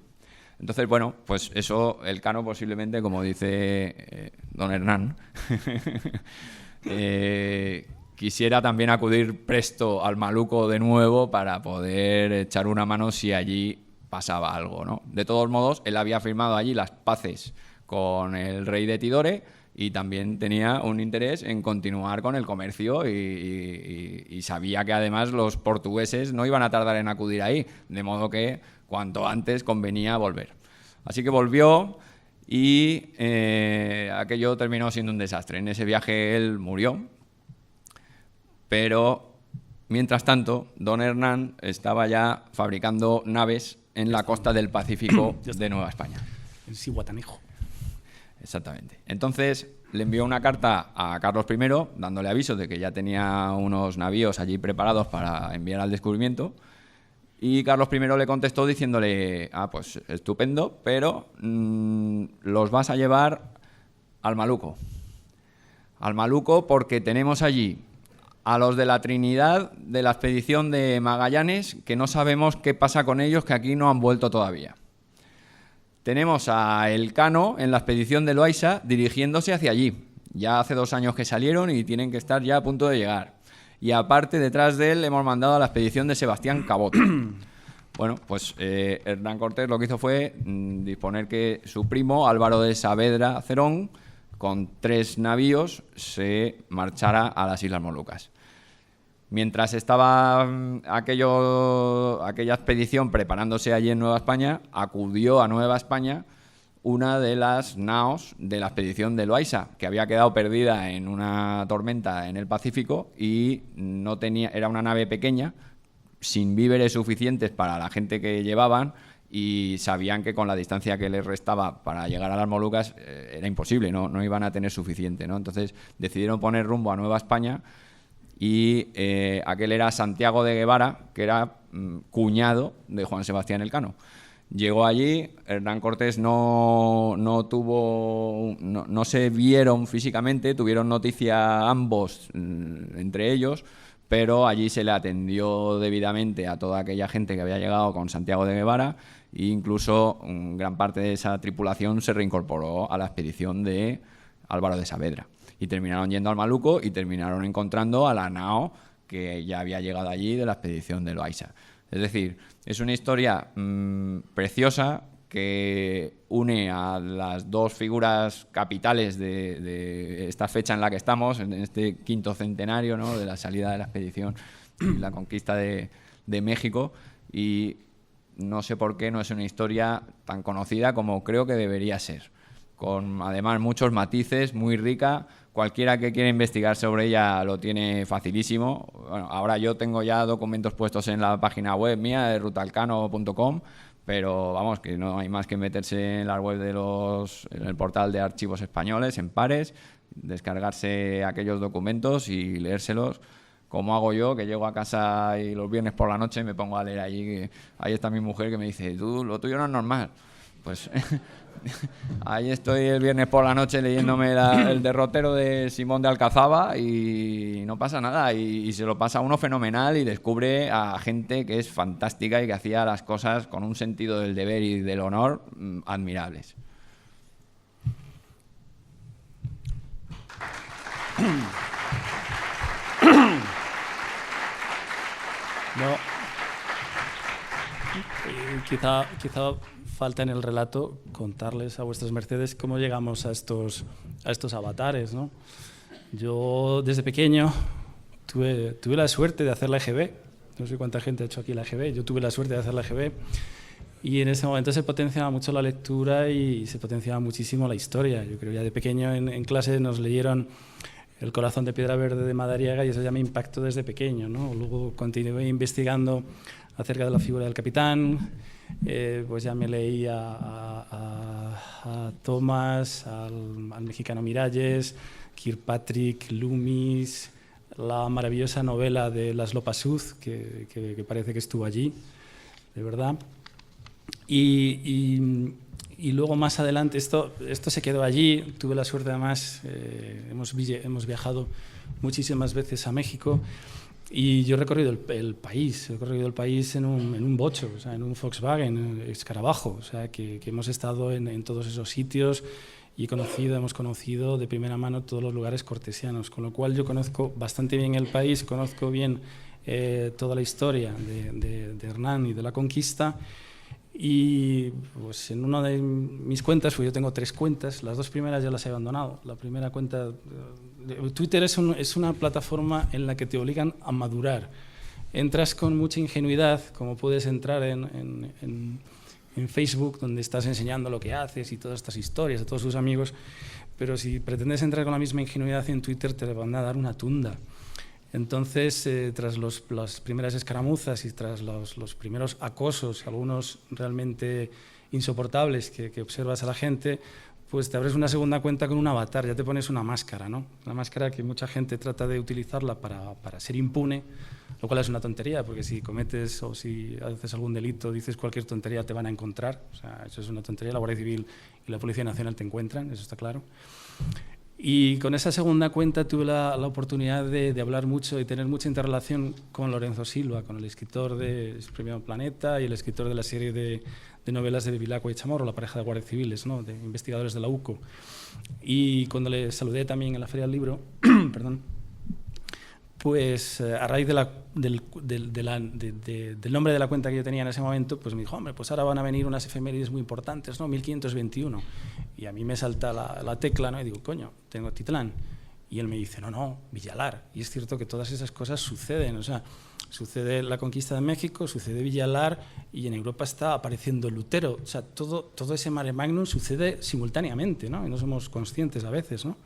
Entonces, bueno, pues eso, el Cano posiblemente, como dice don Hernán, quisiera también acudir presto al Maluco de nuevo para poder echar una mano si allí pasaba algo, ¿no? De todos modos, él había firmado allí las paces con el rey de Tidore y también tenía un interés en continuar con el comercio y sabía que además los portugueses no iban a tardar en acudir ahí, de modo que cuanto antes convenía volver. Así que volvió y aquello terminó siendo un desastre. En ese viaje él murió. Pero, mientras tanto, don Hernán estaba ya fabricando naves en la costa del Pacífico de Nueva España. En Zihuatanejo. Exactamente. Entonces, le envió una carta a Carlos I, dándole aviso de que ya tenía unos navíos allí preparados para enviar al descubrimiento. Y Carlos I le contestó diciéndole, pues estupendo, pero los vas a llevar al Maluco. Al Maluco porque tenemos allí a los de la Trinidad de la expedición de Magallanes, que no sabemos qué pasa con ellos, que aquí no han vuelto todavía. Tenemos a Elcano en la expedición de Loaiza dirigiéndose hacia allí. Ya hace 2 años que salieron y tienen que estar ya a punto de llegar. Y aparte, detrás de él, hemos mandado a la expedición de Sebastián Cabot. Bueno, pues Hernán Cortés lo que hizo fue disponer que su primo, Álvaro de Saavedra Cerón, con 3 navíos, se marchara a las Islas Molucas. Mientras estaba aquella expedición preparándose allí en Nueva España, acudió a Nueva España una de las naos de la expedición de Loaiza, que había quedado perdida en una tormenta en el Pacífico y era una nave pequeña, sin víveres suficientes para la gente que llevaban, y sabían que con la distancia que les restaba para llegar a las Molucas era imposible, no iban a tener suficiente, ¿no? Entonces decidieron poner rumbo a Nueva España y aquel era Santiago de Guevara, que era cuñado de Juan Sebastián Elcano. Llegó allí, Hernán Cortés no se vieron físicamente, tuvieron noticia ambos entre ellos, pero allí se le atendió debidamente a toda aquella gente que había llegado con Santiago de Guevara e incluso gran parte de esa tripulación se reincorporó a la expedición de Álvaro de Saavedra. Y terminaron yendo al Maluco y terminaron encontrando a la nao que ya había llegado allí de la expedición de Loaiza. Es decir, es una historia preciosa que une a las 2 figuras capitales de esta fecha en la que estamos, en este 5º centenario, ¿no?, de la salida de la expedición y la conquista de México, y no sé por qué no es una historia tan conocida como creo que debería ser, con además muchos matices, muy rica. Cualquiera que quiera investigar sobre ella lo tiene facilísimo. Bueno, ahora yo tengo ya documentos puestos en la página web mía de rutalcano.com, pero vamos, que no hay más que meterse en la web en el portal de archivos españoles, en Pares, descargarse aquellos documentos y leérselos, como hago yo, que llego a casa y los viernes por la noche me pongo a leer allí. Ahí está mi mujer que me dice, tú, lo tuyo no es normal. Pues ahí estoy el viernes por la noche leyéndome el derrotero de Simón de Alcazaba y no pasa nada. Y se lo pasa a uno fenomenal y descubre a gente que es fantástica y que hacía las cosas con un sentido del deber y del honor admirables. No. Quizá falta en el relato contarles a vuestras mercedes cómo llegamos a estos avatares, ¿no? Yo desde pequeño tuve la suerte de hacer la EGB. No sé cuánta gente ha hecho aquí la EGB. Yo tuve la suerte de hacer la EGB y en ese momento se potenciaba mucho la lectura y se potenciaba muchísimo la historia. Yo creo que ya de pequeño en clase nos leyeron El corazón de piedra verde de Madariaga y eso ya me impactó desde pequeño, ¿no? Luego continué investigando acerca de la figura del capitán, pues ya me leí a Thomas, al mexicano Miralles, Kirkpatrick, Loomis, la maravillosa novela de Laszlo Pasuz, que parece que estuvo allí, de verdad. Y luego más adelante, esto se quedó allí, tuve la suerte además, hemos viajado muchísimas veces a México y yo he recorrido el país en un bocho, o sea, en un Volkswagen, escarabajo, o sea, que hemos estado en todos esos sitios y hemos conocido de primera mano todos los lugares cortesianos, con lo cual yo conozco bastante bien el país, conozco bien toda la historia de Hernán y de la conquista. Y pues en una de mis cuentas, pues yo tengo 3 cuentas, las 2 primeras ya las he abandonado. La primera cuenta, Twitter es una plataforma en la que te obligan a madurar. Entras con mucha ingenuidad, como puedes entrar en Facebook, donde estás enseñando lo que haces y todas estas historias a todos tus amigos, pero si pretendes entrar con la misma ingenuidad en Twitter te van a dar una tunda. Entonces, tras las primeras escaramuzas y tras los primeros acosos, algunos realmente insoportables que observas a la gente, pues te abres una segunda cuenta con un avatar, ya te pones una máscara, ¿no? Una máscara que mucha gente trata de utilizarla para ser impune, lo cual es una tontería, porque si cometes o si haces algún delito, dices cualquier tontería, te van a encontrar. O sea, eso es una tontería, la Guardia Civil y la Policía Nacional te encuentran, eso está claro. Y con esa segunda cuenta tuve la oportunidad de hablar mucho y tener mucha interrelación con Lorenzo Silva, con el escritor de Premio Planeta y el escritor de la serie de novelas de Bevilacqua y Chamorro, la pareja de guardias civiles, ¿no? De investigadores de la UCO. Y cuando le saludé también en la Feria del Libro, perdón, pues a raíz del nombre de la cuenta que yo tenía en ese momento, pues me dijo, hombre, pues ahora van a venir unas efemérides muy importantes, ¿no? 1521. Y a mí me salta la tecla, ¿no? Y digo, coño, tengo Titlán. Y él me dice, no, Villalar. Y es cierto que todas esas cosas suceden, o sea, sucede la conquista de México, sucede Villalar y en Europa está apareciendo Lutero. O sea, todo ese mare magnum sucede simultáneamente, ¿no? Y no somos conscientes a veces, ¿no?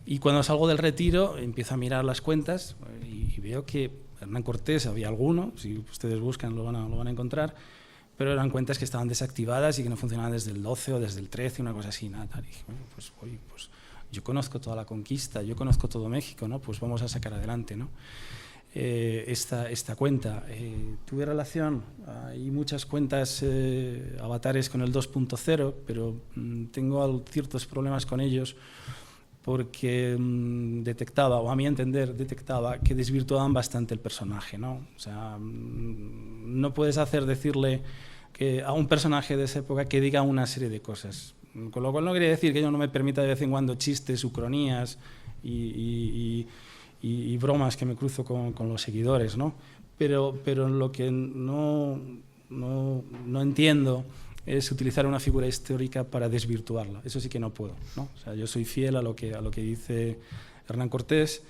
Y cuando salgo del retiro empiezo a mirar las cuentas y veo que Hernán Cortés había alguno, si ustedes buscan lo van a encontrar, pero eran cuentas que estaban desactivadas y que no funcionaban desde el 12 o desde el 13, una cosa así, nada. Y dije, bueno, pues yo conozco toda la conquista, yo conozco todo México, ¿no? Pues vamos a sacar adelante, ¿no? Esta cuenta. Tuve relación, hay muchas cuentas avatares con el 2.0, pero tengo ciertos problemas con ellos porque detectaba, o a mi entender detectaba, que desvirtuaban bastante el personaje, ¿no? O sea, no puedes decirle que a un personaje de esa época que diga una serie de cosas. Con lo cual no quería decir que yo no me permita de vez en cuando chistes, ucronías y bromas que me cruzo con los seguidores, ¿no? Pero lo que no entiendo es utilizar una figura histórica para desvirtuarla. Eso sí que no puedo, ¿no? O sea, yo soy fiel a lo que dice Hernán Cortés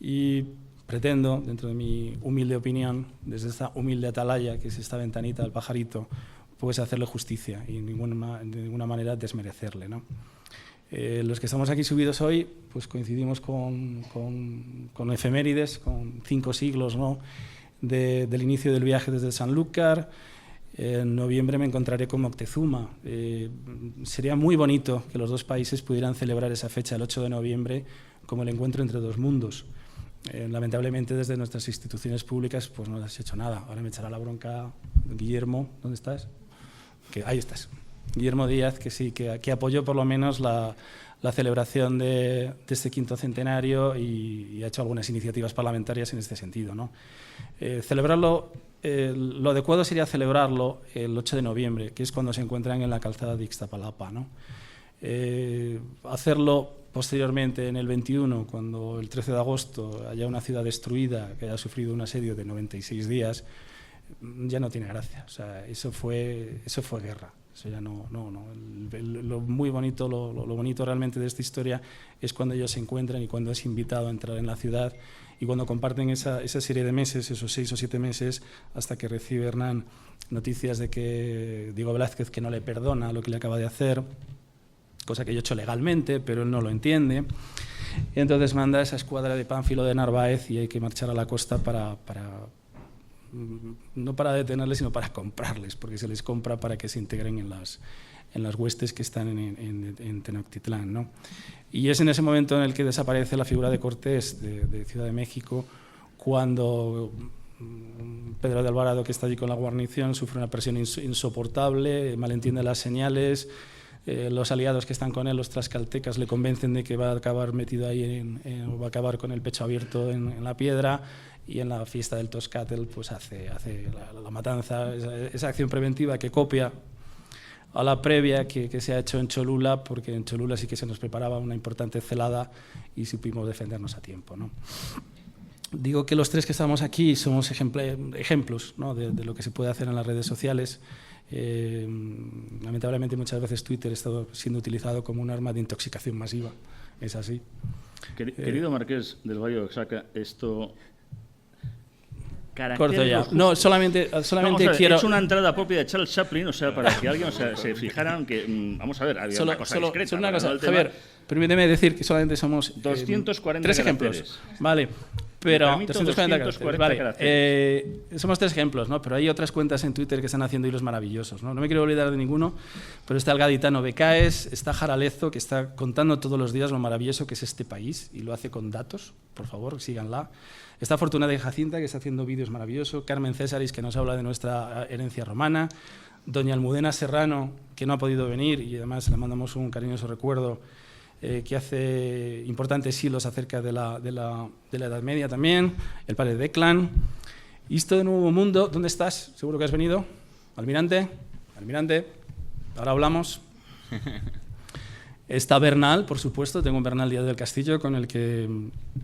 y pretendo, dentro de mi humilde opinión, desde esta humilde atalaya, que es esta ventanita del pajarito, pues hacerle justicia y de ninguna manera desmerecerle, ¿no? Los que estamos aquí subidos hoy, pues coincidimos con efemérides, con 5 siglos, ¿no? Del inicio del viaje desde Sanlúcar. En noviembre me encontraré con Moctezuma. Sería muy bonito que los dos países pudieran celebrar esa fecha, el 8 de noviembre, como el encuentro entre dos mundos. Lamentablemente, desde nuestras instituciones públicas, pues no has hecho nada. Ahora me echará la bronca Guillermo. ¿Dónde estás? Ahí estás. Guillermo Díaz, que sí, que apoyó por lo menos la celebración de este 5º centenario y ha hecho algunas iniciativas parlamentarias en este sentido, ¿no? Celebrarlo, lo adecuado sería celebrarlo el 8 de noviembre, que es cuando se encuentran en la calzada de Ixtapalapa, ¿no? Hacerlo posteriormente en el 21, cuando el 13 de agosto haya una ciudad destruida, que haya sufrido un asedio de 96 días, ya no tiene gracia. O sea, eso fue guerra. Eso ya no. Lo muy bonito, lo bonito realmente de esta historia es cuando ellos se encuentran y cuando es invitado a entrar en la ciudad y cuando comparten esa serie de meses, esos 6 o 7 meses, hasta que recibe Hernán noticias de que Diego Velázquez que no le perdona lo que le acaba de hacer, cosa que yo he hecho legalmente, pero él no lo entiende. Y entonces manda esa escuadra de Pánfilo de Narváez y hay que marchar a la costa no para detenerles, sino para comprarles, porque se les compra para que se integren en las huestes que están en Tenochtitlán, ¿no? Y es en ese momento en el que desaparece la figura de Cortés de Ciudad de México, cuando Pedro de Alvarado, que está allí con la guarnición, sufre una presión insoportable, malentiende las señales. Los aliados que están con él, los tlaxcaltecas, le convencen de que va a acabar metido ahí, va a acabar con el pecho abierto en la piedra, y en la fiesta del Toscatl pues hace la matanza, esa acción preventiva que copia a la previa que se ha hecho en Cholula, porque en Cholula sí que se nos preparaba una importante celada y supimos defendernos a tiempo, ¿no? Digo que los tres que estamos aquí somos ejemplos, ¿no?, de lo que se puede hacer en las redes sociales. Lamentablemente muchas veces Twitter ha estado siendo utilizado como un arma de intoxicación masiva, es así. Querido Marqués del Valle de Oaxaca, esto... Corto ya. No, solamente quiero... He hecho una entrada propia de Charles Chaplin, o sea, para que alguien se fijaran que... vamos a ver, había una cosa discreta. Solo una cosa, Javier, permíteme decir que solamente somos... 240 3 ejemplos. Caracteres. Vale, pero... 240 caracteres. Somos 3 ejemplos, ¿no? Pero hay otras cuentas en Twitter que están haciendo hilos maravillosos, ¿no? No me quiero olvidar de ninguno, pero está el gaditano Becaes, está Jaralezo, que está contando todos los días lo maravilloso que es este país, y lo hace con datos, por favor, síganla. Está Fortuna de Jacinta, que está haciendo vídeos maravillosos. Carmen Césaris, que nos habla de nuestra herencia romana. Doña Almudena Serrano, que no ha podido venir, y además le mandamos un cariñoso recuerdo, que hace importantes hilos acerca de la Edad Media también. El padre Declan. Isto de Nuevo Mundo, ¿dónde estás? Seguro que has venido. Almirante, ahora hablamos. Está Bernal, por supuesto, tengo un Bernal Díaz del Castillo con el que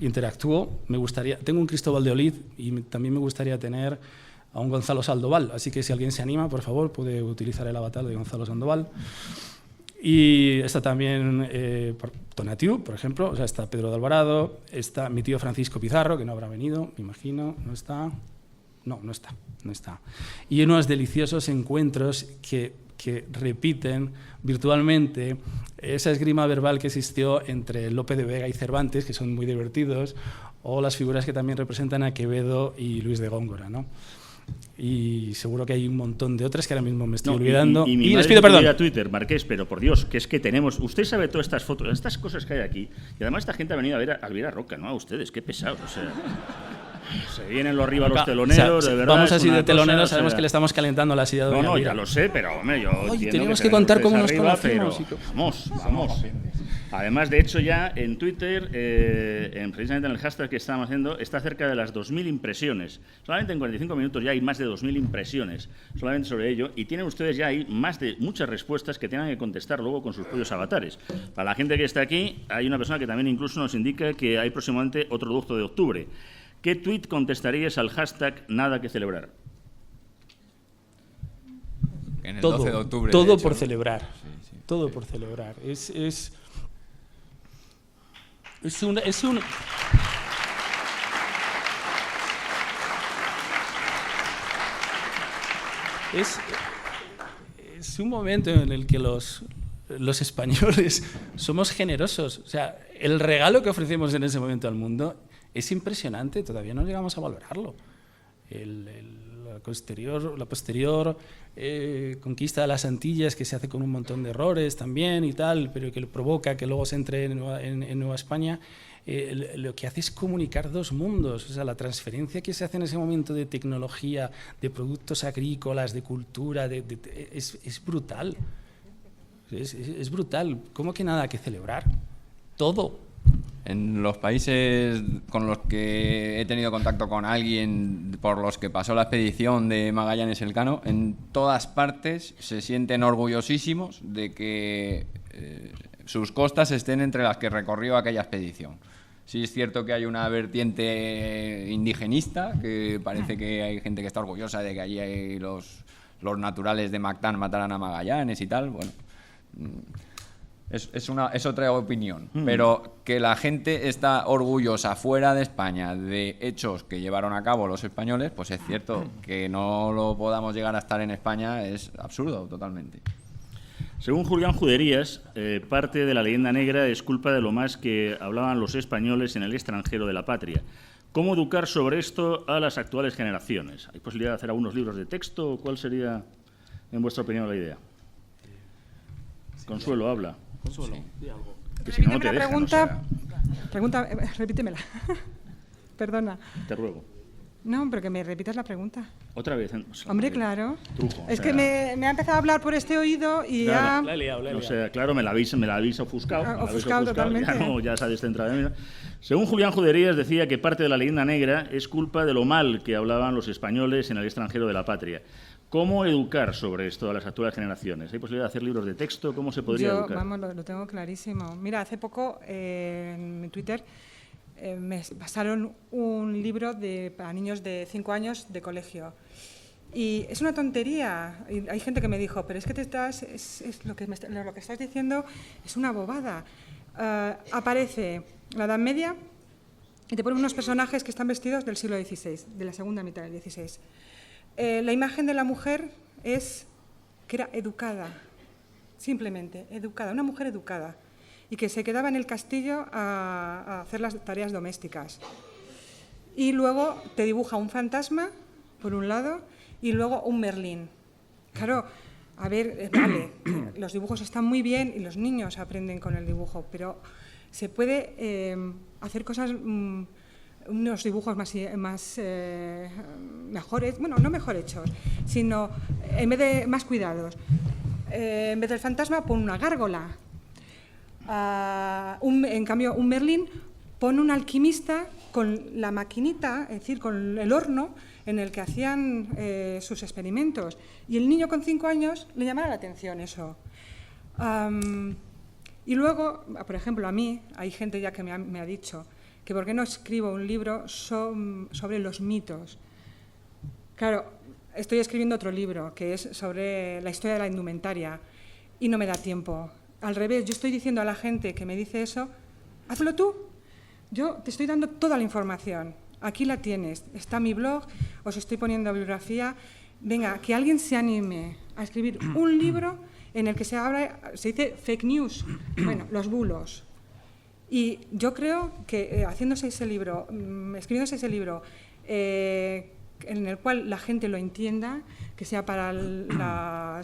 interactúo. Tengo un Cristóbal de Olid y también me gustaría tener a un Gonzalo Sandoval, así que si alguien se anima, por favor, puede utilizar el avatar de Gonzalo Sandoval. Y está también Tonatiuh, por ejemplo, o sea, está Pedro de Alvarado, está mi tío Francisco Pizarro, que no habrá venido, me imagino, no está. Y unos deliciosos encuentros que repiten virtualmente esa esgrima verbal que existió entre Lope de Vega y Cervantes, que son muy divertidos, o las figuras que también representan a Quevedo y Luis de Góngora, ¿no? Y seguro que hay un montón de otras que ahora mismo me estoy olvidando. Y les pido perdón. A Twitter, Marqués, pero por Dios, que es que tenemos... Usted sabe todas estas fotos, estas cosas que hay aquí, y además esta gente ha venido a ver a Elvira Roca, ¿no? A ustedes, qué pesados, o sea... Se vienen arriba los teloneros, o sea, de verdad. Vamos así de teloneros, sabemos que le estamos calentando la silla de No, ya lo sé, pero hombre, yo tenemos que contar cómo nos conocimos. Vamos. Además, de hecho, ya en Twitter, precisamente en el hashtag que estábamos haciendo, está cerca de las 2.000 impresiones. Solamente en 45 minutos ya hay más de 2.000 impresiones, solamente sobre ello, y tienen ustedes ya ahí muchas respuestas que tengan que contestar luego con sus propios avatares. Para la gente que está aquí, hay una persona que también incluso nos indica que hay próximamente otro 12 de octubre. ¿Qué tuit contestarías al hashtag nada que celebrar? En el 12 de octubre. Todo por celebrar. Sí. Todo por celebrar. Es un momento en el que los españoles somos generosos. O sea, el regalo que ofrecemos en ese momento al mundo es impresionante, todavía no llegamos a valorarlo. La posterior conquista de las Antillas, que se hace con un montón de errores también y tal, pero que provoca que luego se entre en Nueva España, lo que hace es comunicar dos mundos. O sea, la transferencia que se hace en ese momento de tecnología, de productos agrícolas, de cultura, es brutal. Es brutal. ¿Cómo que nada que celebrar? Todo. En los países con los que he tenido contacto con alguien por los que pasó la expedición de Magallanes Elcano, en todas partes se sienten orgullosísimos de que sus costas estén entre las que recorrió aquella expedición. Sí es cierto que hay una vertiente indigenista, que parece que hay gente que está orgullosa de que allí hay los naturales de Mactán mataran a Magallanes y tal. Bueno, es otra opinión. Pero que la gente está orgullosa fuera de España de hechos que llevaron a cabo los españoles, pues es cierto. Que no lo podamos llegar a estar en España es absurdo totalmente. Según Julián Juderías, parte de la leyenda negra es culpa de lo más que hablaban los españoles en el extranjero de la patria. ¿Cómo educar sobre esto a las actuales generaciones? ¿Hay posibilidad de hacer algunos libros de texto? ¿Cuál sería, en vuestra opinión, la idea? Consuelo, habla. Consuelo, di algo. Que si no, no te Repíteme la dejan, pregunta, repítemela. Perdona. Te ruego. No, pero que me repitas la pregunta. Otra vez. Hombre, claro. Truco, es que me ha empezado a hablar por este oído y claro, ya... La he liado. O sea, claro, me la habéis ofuscado. Ofuscado totalmente. Ya se ha descentrado. Según Julián Juderías, decía que parte de la leyenda negra es culpa de lo mal que hablaban los españoles en el extranjero de la patria. ¿Cómo educar sobre esto a las actuales generaciones? ¿Hay posibilidad de hacer libros de texto? ¿Cómo se podría educar? Vamos, lo tengo clarísimo. Mira, hace poco en mi Twitter me pasaron un libro para niños de 5 años de colegio. Y es una tontería. Y hay gente que me dijo, pero es que lo que estás diciendo es una bobada. Aparece la Edad Media y te ponen unos personajes que están vestidos del siglo XVI, de la segunda mitad del XVI. La imagen de la mujer es que era educada, simplemente educada, una mujer educada, y que se quedaba en el castillo a hacer las tareas domésticas. Y luego te dibuja un fantasma, por un lado, y luego un Merlín. Claro, a ver, vale, los dibujos están muy bien y los niños aprenden con el dibujo, pero se puede hacer cosas... unos dibujos mejores, bueno, no mejor hechos, sino en vez de más cuidados. En vez del fantasma, pon una gárgola. En cambio, un Merlín, pon un alquimista con la maquinita, es decir, con el horno en el que hacían sus experimentos. Y el niño con 5 años le llamaba la atención eso. Y luego, por ejemplo, a mí, hay gente ya que me ha dicho que por qué no escribo un libro sobre los mitos. Claro, estoy escribiendo otro libro que es sobre la historia de la indumentaria y no me da tiempo. Al revés, yo estoy diciendo a la gente que me dice eso, hazlo tú. Yo te estoy dando toda la información. Aquí la tienes. Está mi blog, os estoy poniendo bibliografía. Venga, que alguien se anime a escribir un libro en el que se dice fake news, bueno, los bulos. Y yo creo que escribiéndose ese libro, en el cual la gente lo entienda, que sea para los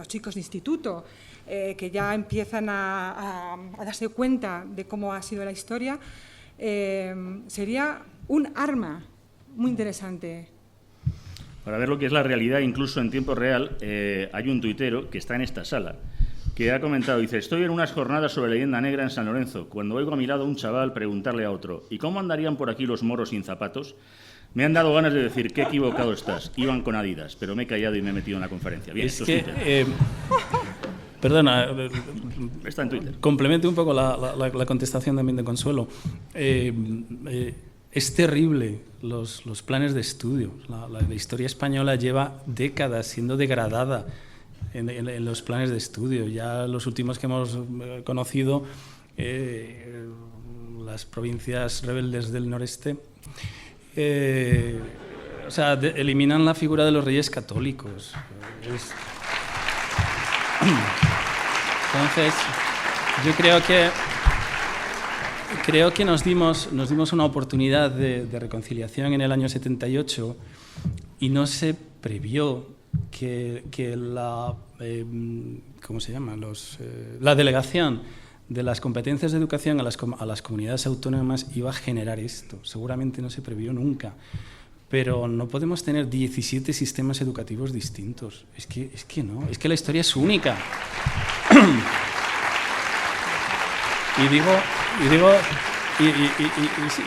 chicos de instituto, que ya empiezan a darse cuenta de cómo ha sido la historia, sería un arma muy interesante. Para ver lo que es la realidad, incluso en tiempo real, hay un tuitero que está en esta sala, que ha comentado, dice, estoy en unas jornadas sobre leyenda negra en San Lorenzo, cuando oigo a mi lado a un chaval preguntarle a otro, ¿y cómo andarían por aquí los moros sin zapatos? Me han dado ganas de decir, qué equivocado estás, iban con Adidas, pero me he callado y me he metido en la conferencia. Bien, es que, perdona, está en Twitter. Complemento un poco la contestación también de Consuelo. Es terrible los planes de estudio. La historia española lleva décadas siendo degradada en los planes de estudio. Ya los últimos que hemos conocido, las provincias rebeldes del noreste, eliminan la figura de los reyes católicos. Entonces, yo creo que nos dimos una oportunidad de reconciliación en el año 78 y no se previó que la delegación de las competencias de educación a las comunidades autónomas iba a generar esto. Seguramente no se previó nunca. Pero no podemos tener 17 sistemas educativos distintos. Es que no, es que la historia es única.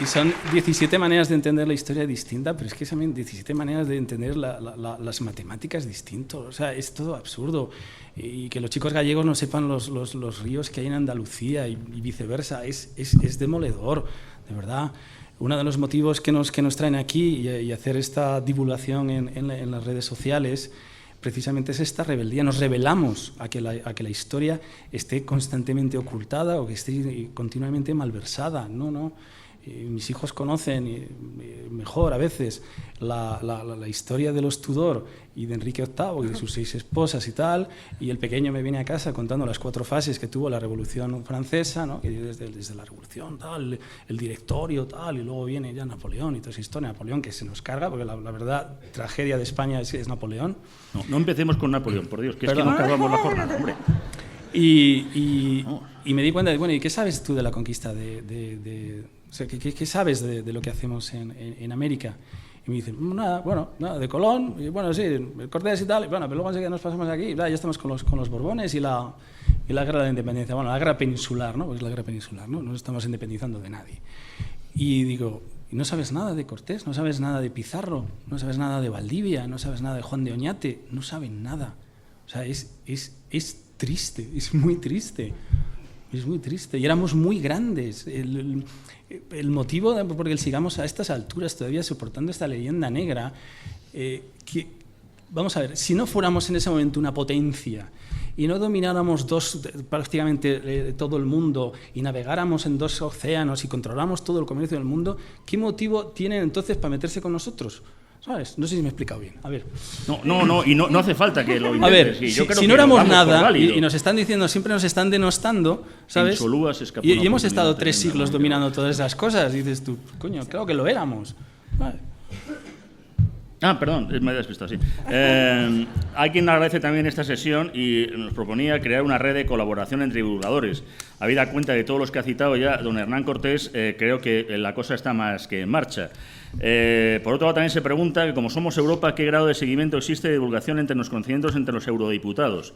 Y son 17 maneras de entender la historia distinta, pero es que son 17 maneras de entender las matemáticas distintas. O sea, es todo absurdo. Y que los chicos gallegos no sepan los ríos que hay en Andalucía y viceversa, es demoledor, de verdad. Uno de los motivos que nos traen aquí y hacer esta divulgación en las redes sociales precisamente es esta rebeldía. Nos rebelamos a que la historia esté constantemente ocultada o que esté continuamente malversada. No. Mis hijos conocen mejor a veces la historia de los Tudor y de Enrique VIII y de sus 6 esposas y tal, y el pequeño me viene a casa contando las 4 fases que tuvo la Revolución Francesa, ¿no? Que desde la Revolución, tal, el directorio, tal, y luego viene ya Napoleón y toda esa historia. Napoleón que se nos carga, porque la verdad, tragedia de España es Napoleón. No empecemos con Napoleón, por Dios, que es que no acabamos la jornada, hombre. Y me di cuenta de, bueno, ¿y qué sabes tú de la conquista o sea, ¿qué sabes de lo que hacemos en América? Y me dicen, nada, de Colón, y bueno, sí, Cortés y tal, y bueno, pero luego enseguida nos pasamos aquí, y ya estamos con los Borbones y la guerra de la independencia, bueno, la guerra peninsular, ¿no? Pues la guerra peninsular, ¿no? No nos estamos independizando de nadie. Y digo, ¿y no sabes nada de Cortés? ¿No sabes nada de Pizarro? ¿No sabes nada de Valdivia? ¿No sabes nada de Juan de Oñate? No saben nada. O sea, es triste, es muy triste. Es muy triste. Y éramos muy grandes. El motivo por el que sigamos a estas alturas todavía soportando esta leyenda negra, vamos a ver, si no fuéramos en ese momento una potencia y no domináramos prácticamente todo el mundo y navegáramos en 2 océanos y controláramos todo el comercio del mundo, ¿qué motivo tienen entonces para meterse con nosotros? ¿Sabes? No sé si me he explicado bien. A ver. No, y no hace falta que lo intentes. A ver, sí, yo creo si que no éramos nada y nos están diciendo, siempre nos están denostando, ¿sabes? Y hemos estado 3 siglos dominando todas esas cosas. Y dices tú, coño, claro que lo éramos. Vale. Perdón, me he despistado, sí. Hay quien agradece también esta sesión y nos proponía crear una red de colaboración entre divulgadores. Habida cuenta de todos los que ha citado ya don Hernán Cortés, creo que la cosa está más que en marcha. Por otro lado, también se pregunta que, como somos Europa, ¿qué grado de seguimiento existe de divulgación entre los conocimientos entre los eurodiputados?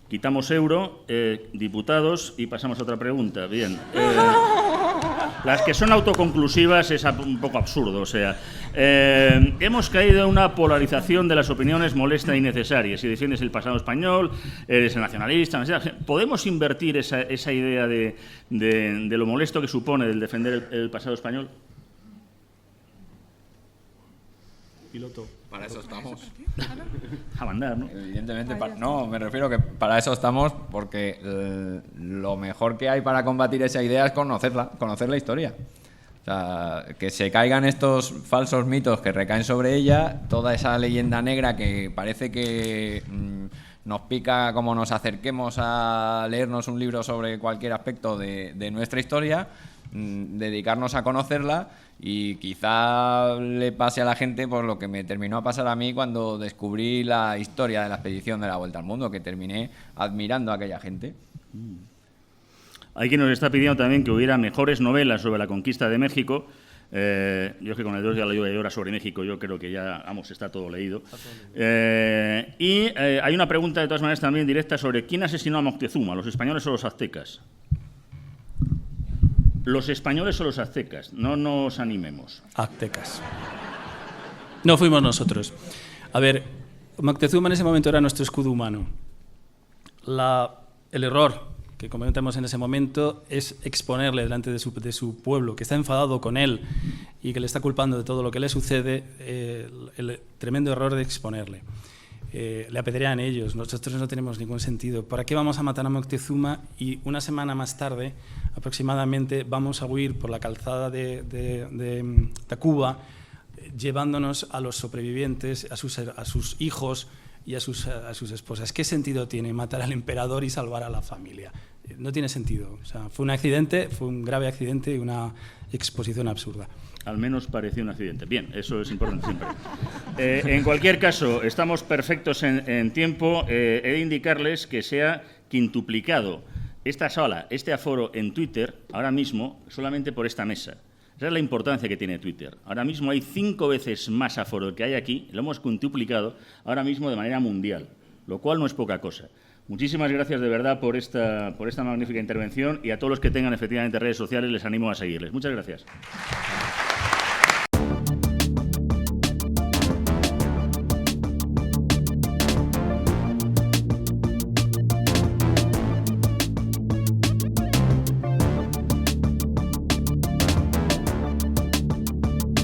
Quitamos diputados y pasamos a otra pregunta. Bien. Las que son autoconclusivas es un poco absurdo. O sea, hemos caído en una polarización de las opiniones molesta y innecesaria. Si defiendes el pasado español, eres el nacionalista. ¿Podemos invertir esa idea de lo molesto que supone el defender el pasado español? Piloto. Para eso estamos. A mandar, ¿no? Evidentemente, me refiero que para eso estamos, porque lo mejor que hay para combatir esa idea es conocer la historia. O sea, que se caigan estos falsos mitos que recaen sobre ella, toda esa leyenda negra que parece que nos pica como nos acerquemos a leernos un libro sobre cualquier aspecto de nuestra historia, dedicarnos a conocerla. Y quizá le pase a la gente por lo que me terminó a pasar a mí cuando descubrí la historia de la expedición de la Vuelta al Mundo, que terminé admirando a aquella gente. Hay quien nos está pidiendo también que hubiera mejores novelas sobre la conquista de México. Yo es que con el 2 ya la lluvia y hora sobre México, yo creo que ya, está todo leído. Hay una pregunta, de todas maneras, también directa sobre quién asesinó a Moctezuma, los españoles o los aztecas. Los españoles o los aztecas, no nos animemos. Aztecas. No fuimos nosotros. A ver, Moctezuma en ese momento era nuestro escudo humano. El error que cometemos en ese momento es exponerle delante de su pueblo, que está enfadado con él y que le está culpando de todo lo que le sucede, el tremendo error de exponerle. Le apedrean ellos, nosotros no tenemos ningún sentido. ¿Para qué vamos a matar a Moctezuma? Y una semana más tarde, aproximadamente, vamos a huir por la calzada de Tacuba, llevándonos a los sobrevivientes, a sus hijos y a sus esposas. ¿Qué sentido tiene matar al emperador y salvar a la familia? No tiene sentido. O sea, fue un accidente, fue un grave accidente y una exposición absurda. Al menos pareció un accidente. Bien, eso es importante siempre. En cualquier caso, estamos perfectos en tiempo. He de indicarles que se ha quintuplicado esta sala, este aforo en Twitter, ahora mismo, solamente por esta mesa. Esa es la importancia que tiene Twitter. Ahora mismo hay 5 veces más aforo que hay aquí, lo hemos quintuplicado ahora mismo de manera mundial, lo cual no es poca cosa. Muchísimas gracias de verdad por esta magnífica intervención y a todos los que tengan efectivamente redes sociales les animo a seguirles. Muchas gracias.